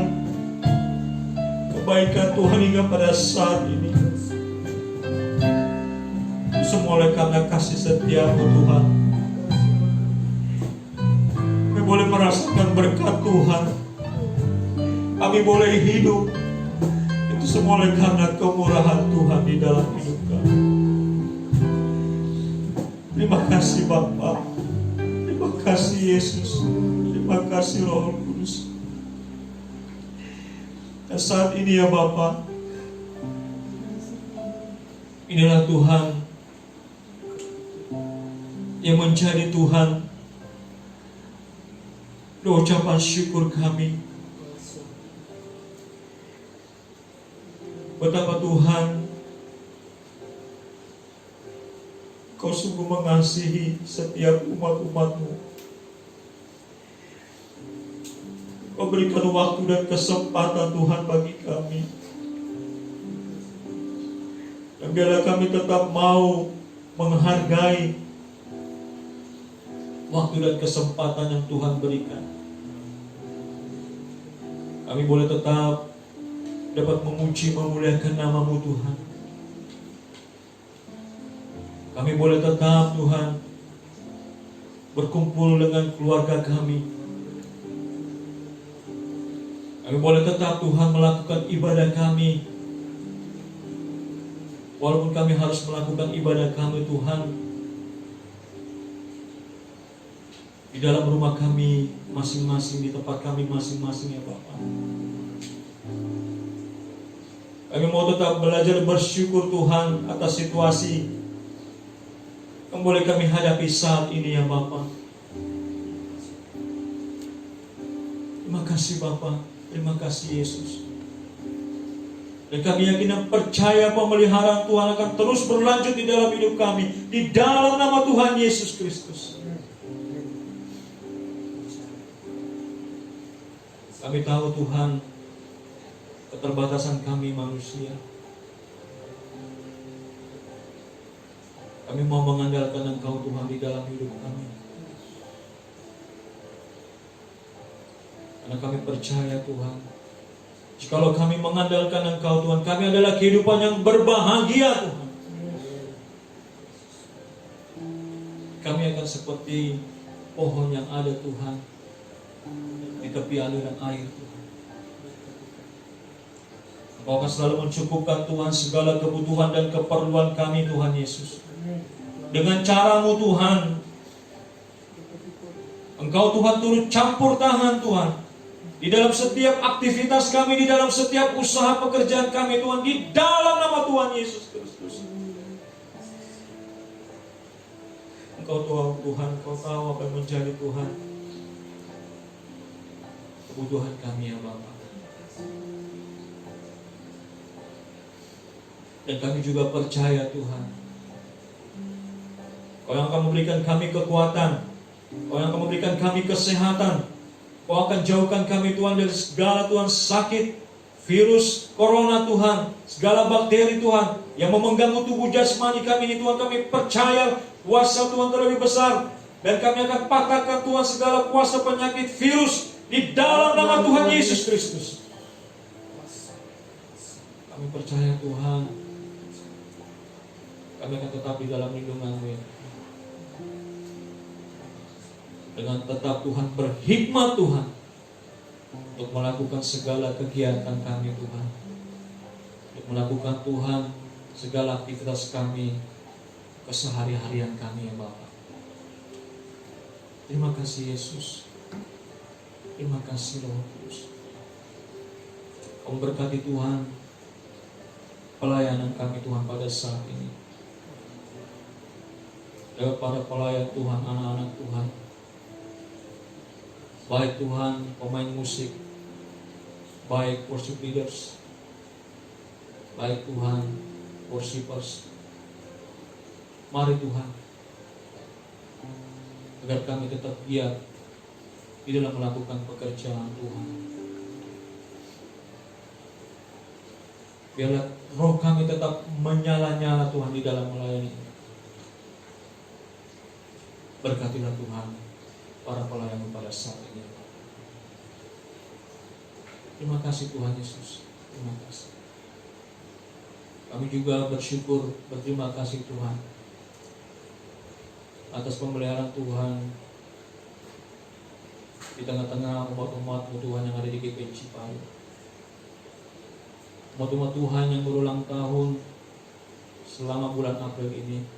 kebaikan Tuhan hingga pada saat ini. Semua oleh karena kasih setia-Mu Tuhan. Kami boleh merasakan berkat Tuhan. Kami boleh hidup. Itu semua oleh karena kemurahan Tuhan di dalam hidup kami. Terima kasih Bapa. Terima kasih Yesus. Terima kasih Roh Kudus. Dan saat ini ya Bapa, inilah Tuhan yang menjadi Tuhan ucapan syukur kami. Betapa Tuhan Kau sungguh mengasihi setiap umat-umat-Mu. Kau berikan waktu dan kesempatan Tuhan bagi kami. Dan biarlah kami tetap mau menghargai waktu dan kesempatan yang Tuhan berikan. Kami boleh tetap dapat memuji, memuliakan nama-Mu Tuhan. Kami boleh tetap Tuhan berkumpul dengan keluarga kami. Kami boleh tetap Tuhan melakukan ibadah kami. Walaupun kami harus melakukan ibadah kami Tuhan di dalam rumah kami masing-masing, di tempat kami masing-masing ya Bapak. Kami mau tetap belajar bersyukur Tuhan atas situasi yang boleh kami hadapi saat ini ya Bapa. Terima kasih Bapa, terima kasih Yesus. Dan kami yakin dan percaya pemeliharaan Tuhan akan terus berlanjut di dalam hidup kami, di dalam nama Tuhan Yesus Kristus. Kami tahu Tuhan keterbatasan kami manusia. Kami mau mengandalkan Engkau Tuhan di dalam hidup kami. Karena kami percaya Tuhan, jikalau kami mengandalkan Engkau Tuhan, kami adalah kehidupan yang berbahagia Tuhan. Kami akan seperti pohon yang ada Tuhan di tepi aliran air Tuhan. Engkau akan selalu mencukupkan Tuhan segala kebutuhan dan keperluan kami Tuhan Yesus. Dengan cara-Mu Tuhan, Engkau Tuhan turut campur tangan Tuhan di dalam setiap aktivitas kami, di dalam setiap usaha pekerjaan kami Tuhan, di dalam nama Tuhan Yesus Kristus. Engkau tahu Tuhan, Engkau tahu apa yang menjadi Tuhan kebutuhan kami ya Bapa. Dan kami juga percaya Tuhan, Kau yang akan memberikan kami kekuatan, Kau yang akan memberikan kami kesehatan, Kau akan jauhkan kami Tuhan dari segala Tuhan sakit, virus, corona Tuhan, segala bakteri Tuhan yang mengganggu tubuh jasmani kami ini Tuhan. Kami percaya kuasa Tuhan terlebih besar, dan kami akan patahkan Tuhan segala kuasa penyakit virus di dalam nama Tuhan Yesus Kristus. Kami percaya Tuhan, kami akan tetap di dalam lindungan-Mu ya. Dengan tetap Tuhan berhikmat Tuhan untuk melakukan segala kegiatan kami Tuhan, untuk melakukan Tuhan segala aktivitas kami, kesehari-harian kami ya Bapa. Terima kasih Yesus. Terima kasih Roh Kudus. Kau berkati Tuhan pelayanan kami Tuhan pada saat ini. Kepada pelayan Tuhan, anak-anak Tuhan, baik Tuhan pemain musik, baik worship leaders, baik Tuhan worshipers. Mari Tuhan, agar kami tetap giat di dalam melakukan pekerjaan Tuhan. Biarlah roh kami tetap menyala-nyala Tuhan di dalam melayani. Berkatilah Tuhan para pelayan pada saat ini. Terima kasih Tuhan Yesus. Terima kasih. Kami juga berterima kasih Tuhan atas pemeliharaan Tuhan di tengah-tengah umat-umat Tuhan yang ada di GPI Cipayu. Umat-umat Tuhan yang berulang tahun selama bulan April ini.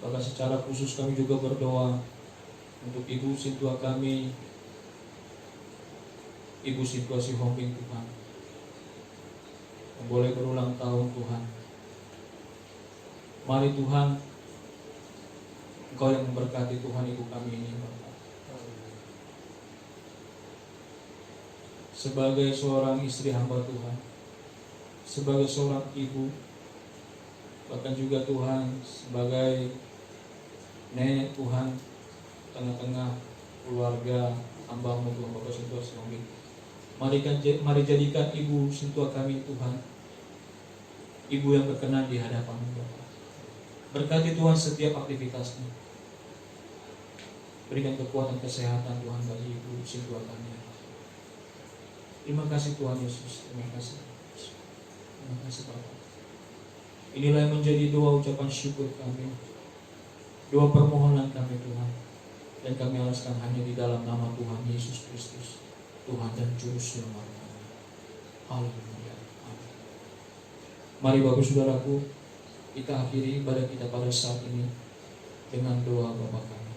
Bahkan secara khusus kami juga berdoa untuk Ibu Sintua kami, Ibu Sintua Sihombing Tuhan, yang boleh berulang tahun Tuhan. Mari Tuhan, Engkau yang memberkati Tuhan Ibu kami ini. Sebagai seorang istri hamba Tuhan, sebagai seorang ibu, bahkan juga Tuhan sebagai nenek Tuhan, tengah-tengah keluarga hamba-Mu Tuhan Bapak Sintua Sihombing. Mari jadikan Ibu Sintua kami Tuhan, Ibu yang berkenan di hadapan-Mu Bapak. Berkati Tuhan setiap aktivitasnya. Berikan kekuatan kesehatan Tuhan bagi Ibu Sintua kami. Terima kasih Tuhan Yesus. Terima kasih. Terima kasih Bapak. Inilah yang menjadi doa ucapan syukur kami, doa permohonan kami Tuhan, dan kami alaskan hanya di dalam nama Tuhan Yesus Kristus, Tuhan dan Juru Selamat kami. Haleluya. Amin. Mari Bapak Saudaraku, kita akhiri ibadah kita pada saat ini dengan doa Bapa kami.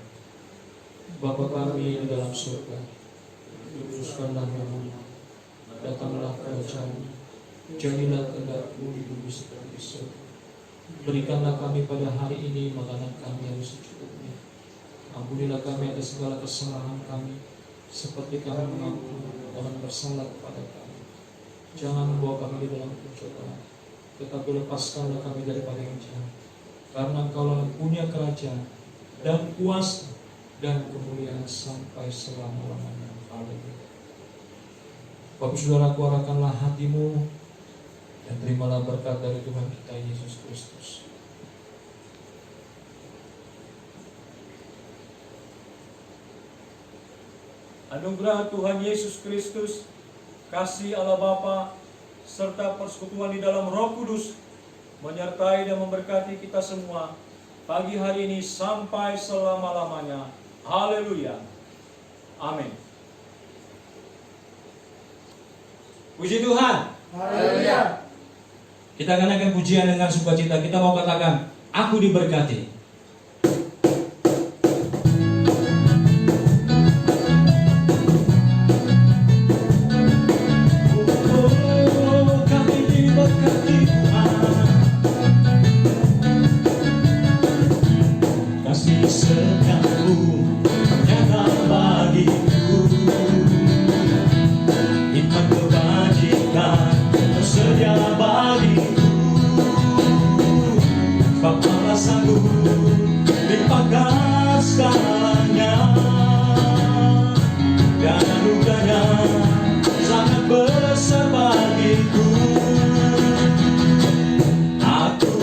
Bapa kami di dalam surga, kuduskanlah nama-Mu, datanglah kerajaan-Mu, jadilah kehendak-Mu di bumi seperti di surga. Berikanlah kami pada hari ini makanan kami yang secukupnya. Ampunilah kami atas segala kesalahan kami, seperti kami mengampuni orang bersalah kepada kami. Jangan membawa kami di dalam pencobaan, tetapi lepaskanlah kami daripada yang jahat. Karena Engkaulah yang punya kerajaan dan kuasa dan kemuliaan sampai selama-lamanya. Haleluya. Bapak Saudaraku, arahkanlah hatimu dan terimalah berkat dari Tuhan kita Yesus Kristus. Anugerah Tuhan Yesus Kristus, kasih Allah Bapa, serta persekutuan di dalam Roh Kudus menyertai dan memberkati kita semua pagi hari ini sampai selama-lamanya. Haleluya. Amin. Puji Tuhan. Haleluya. Kita akan pujian dengan sukacita. Kita mau katakan, aku diberkati. Aku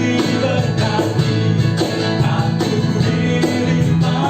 diberkati, aku dilimpahi.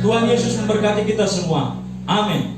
Tuhan Yesus memberkati kita semua. Amin.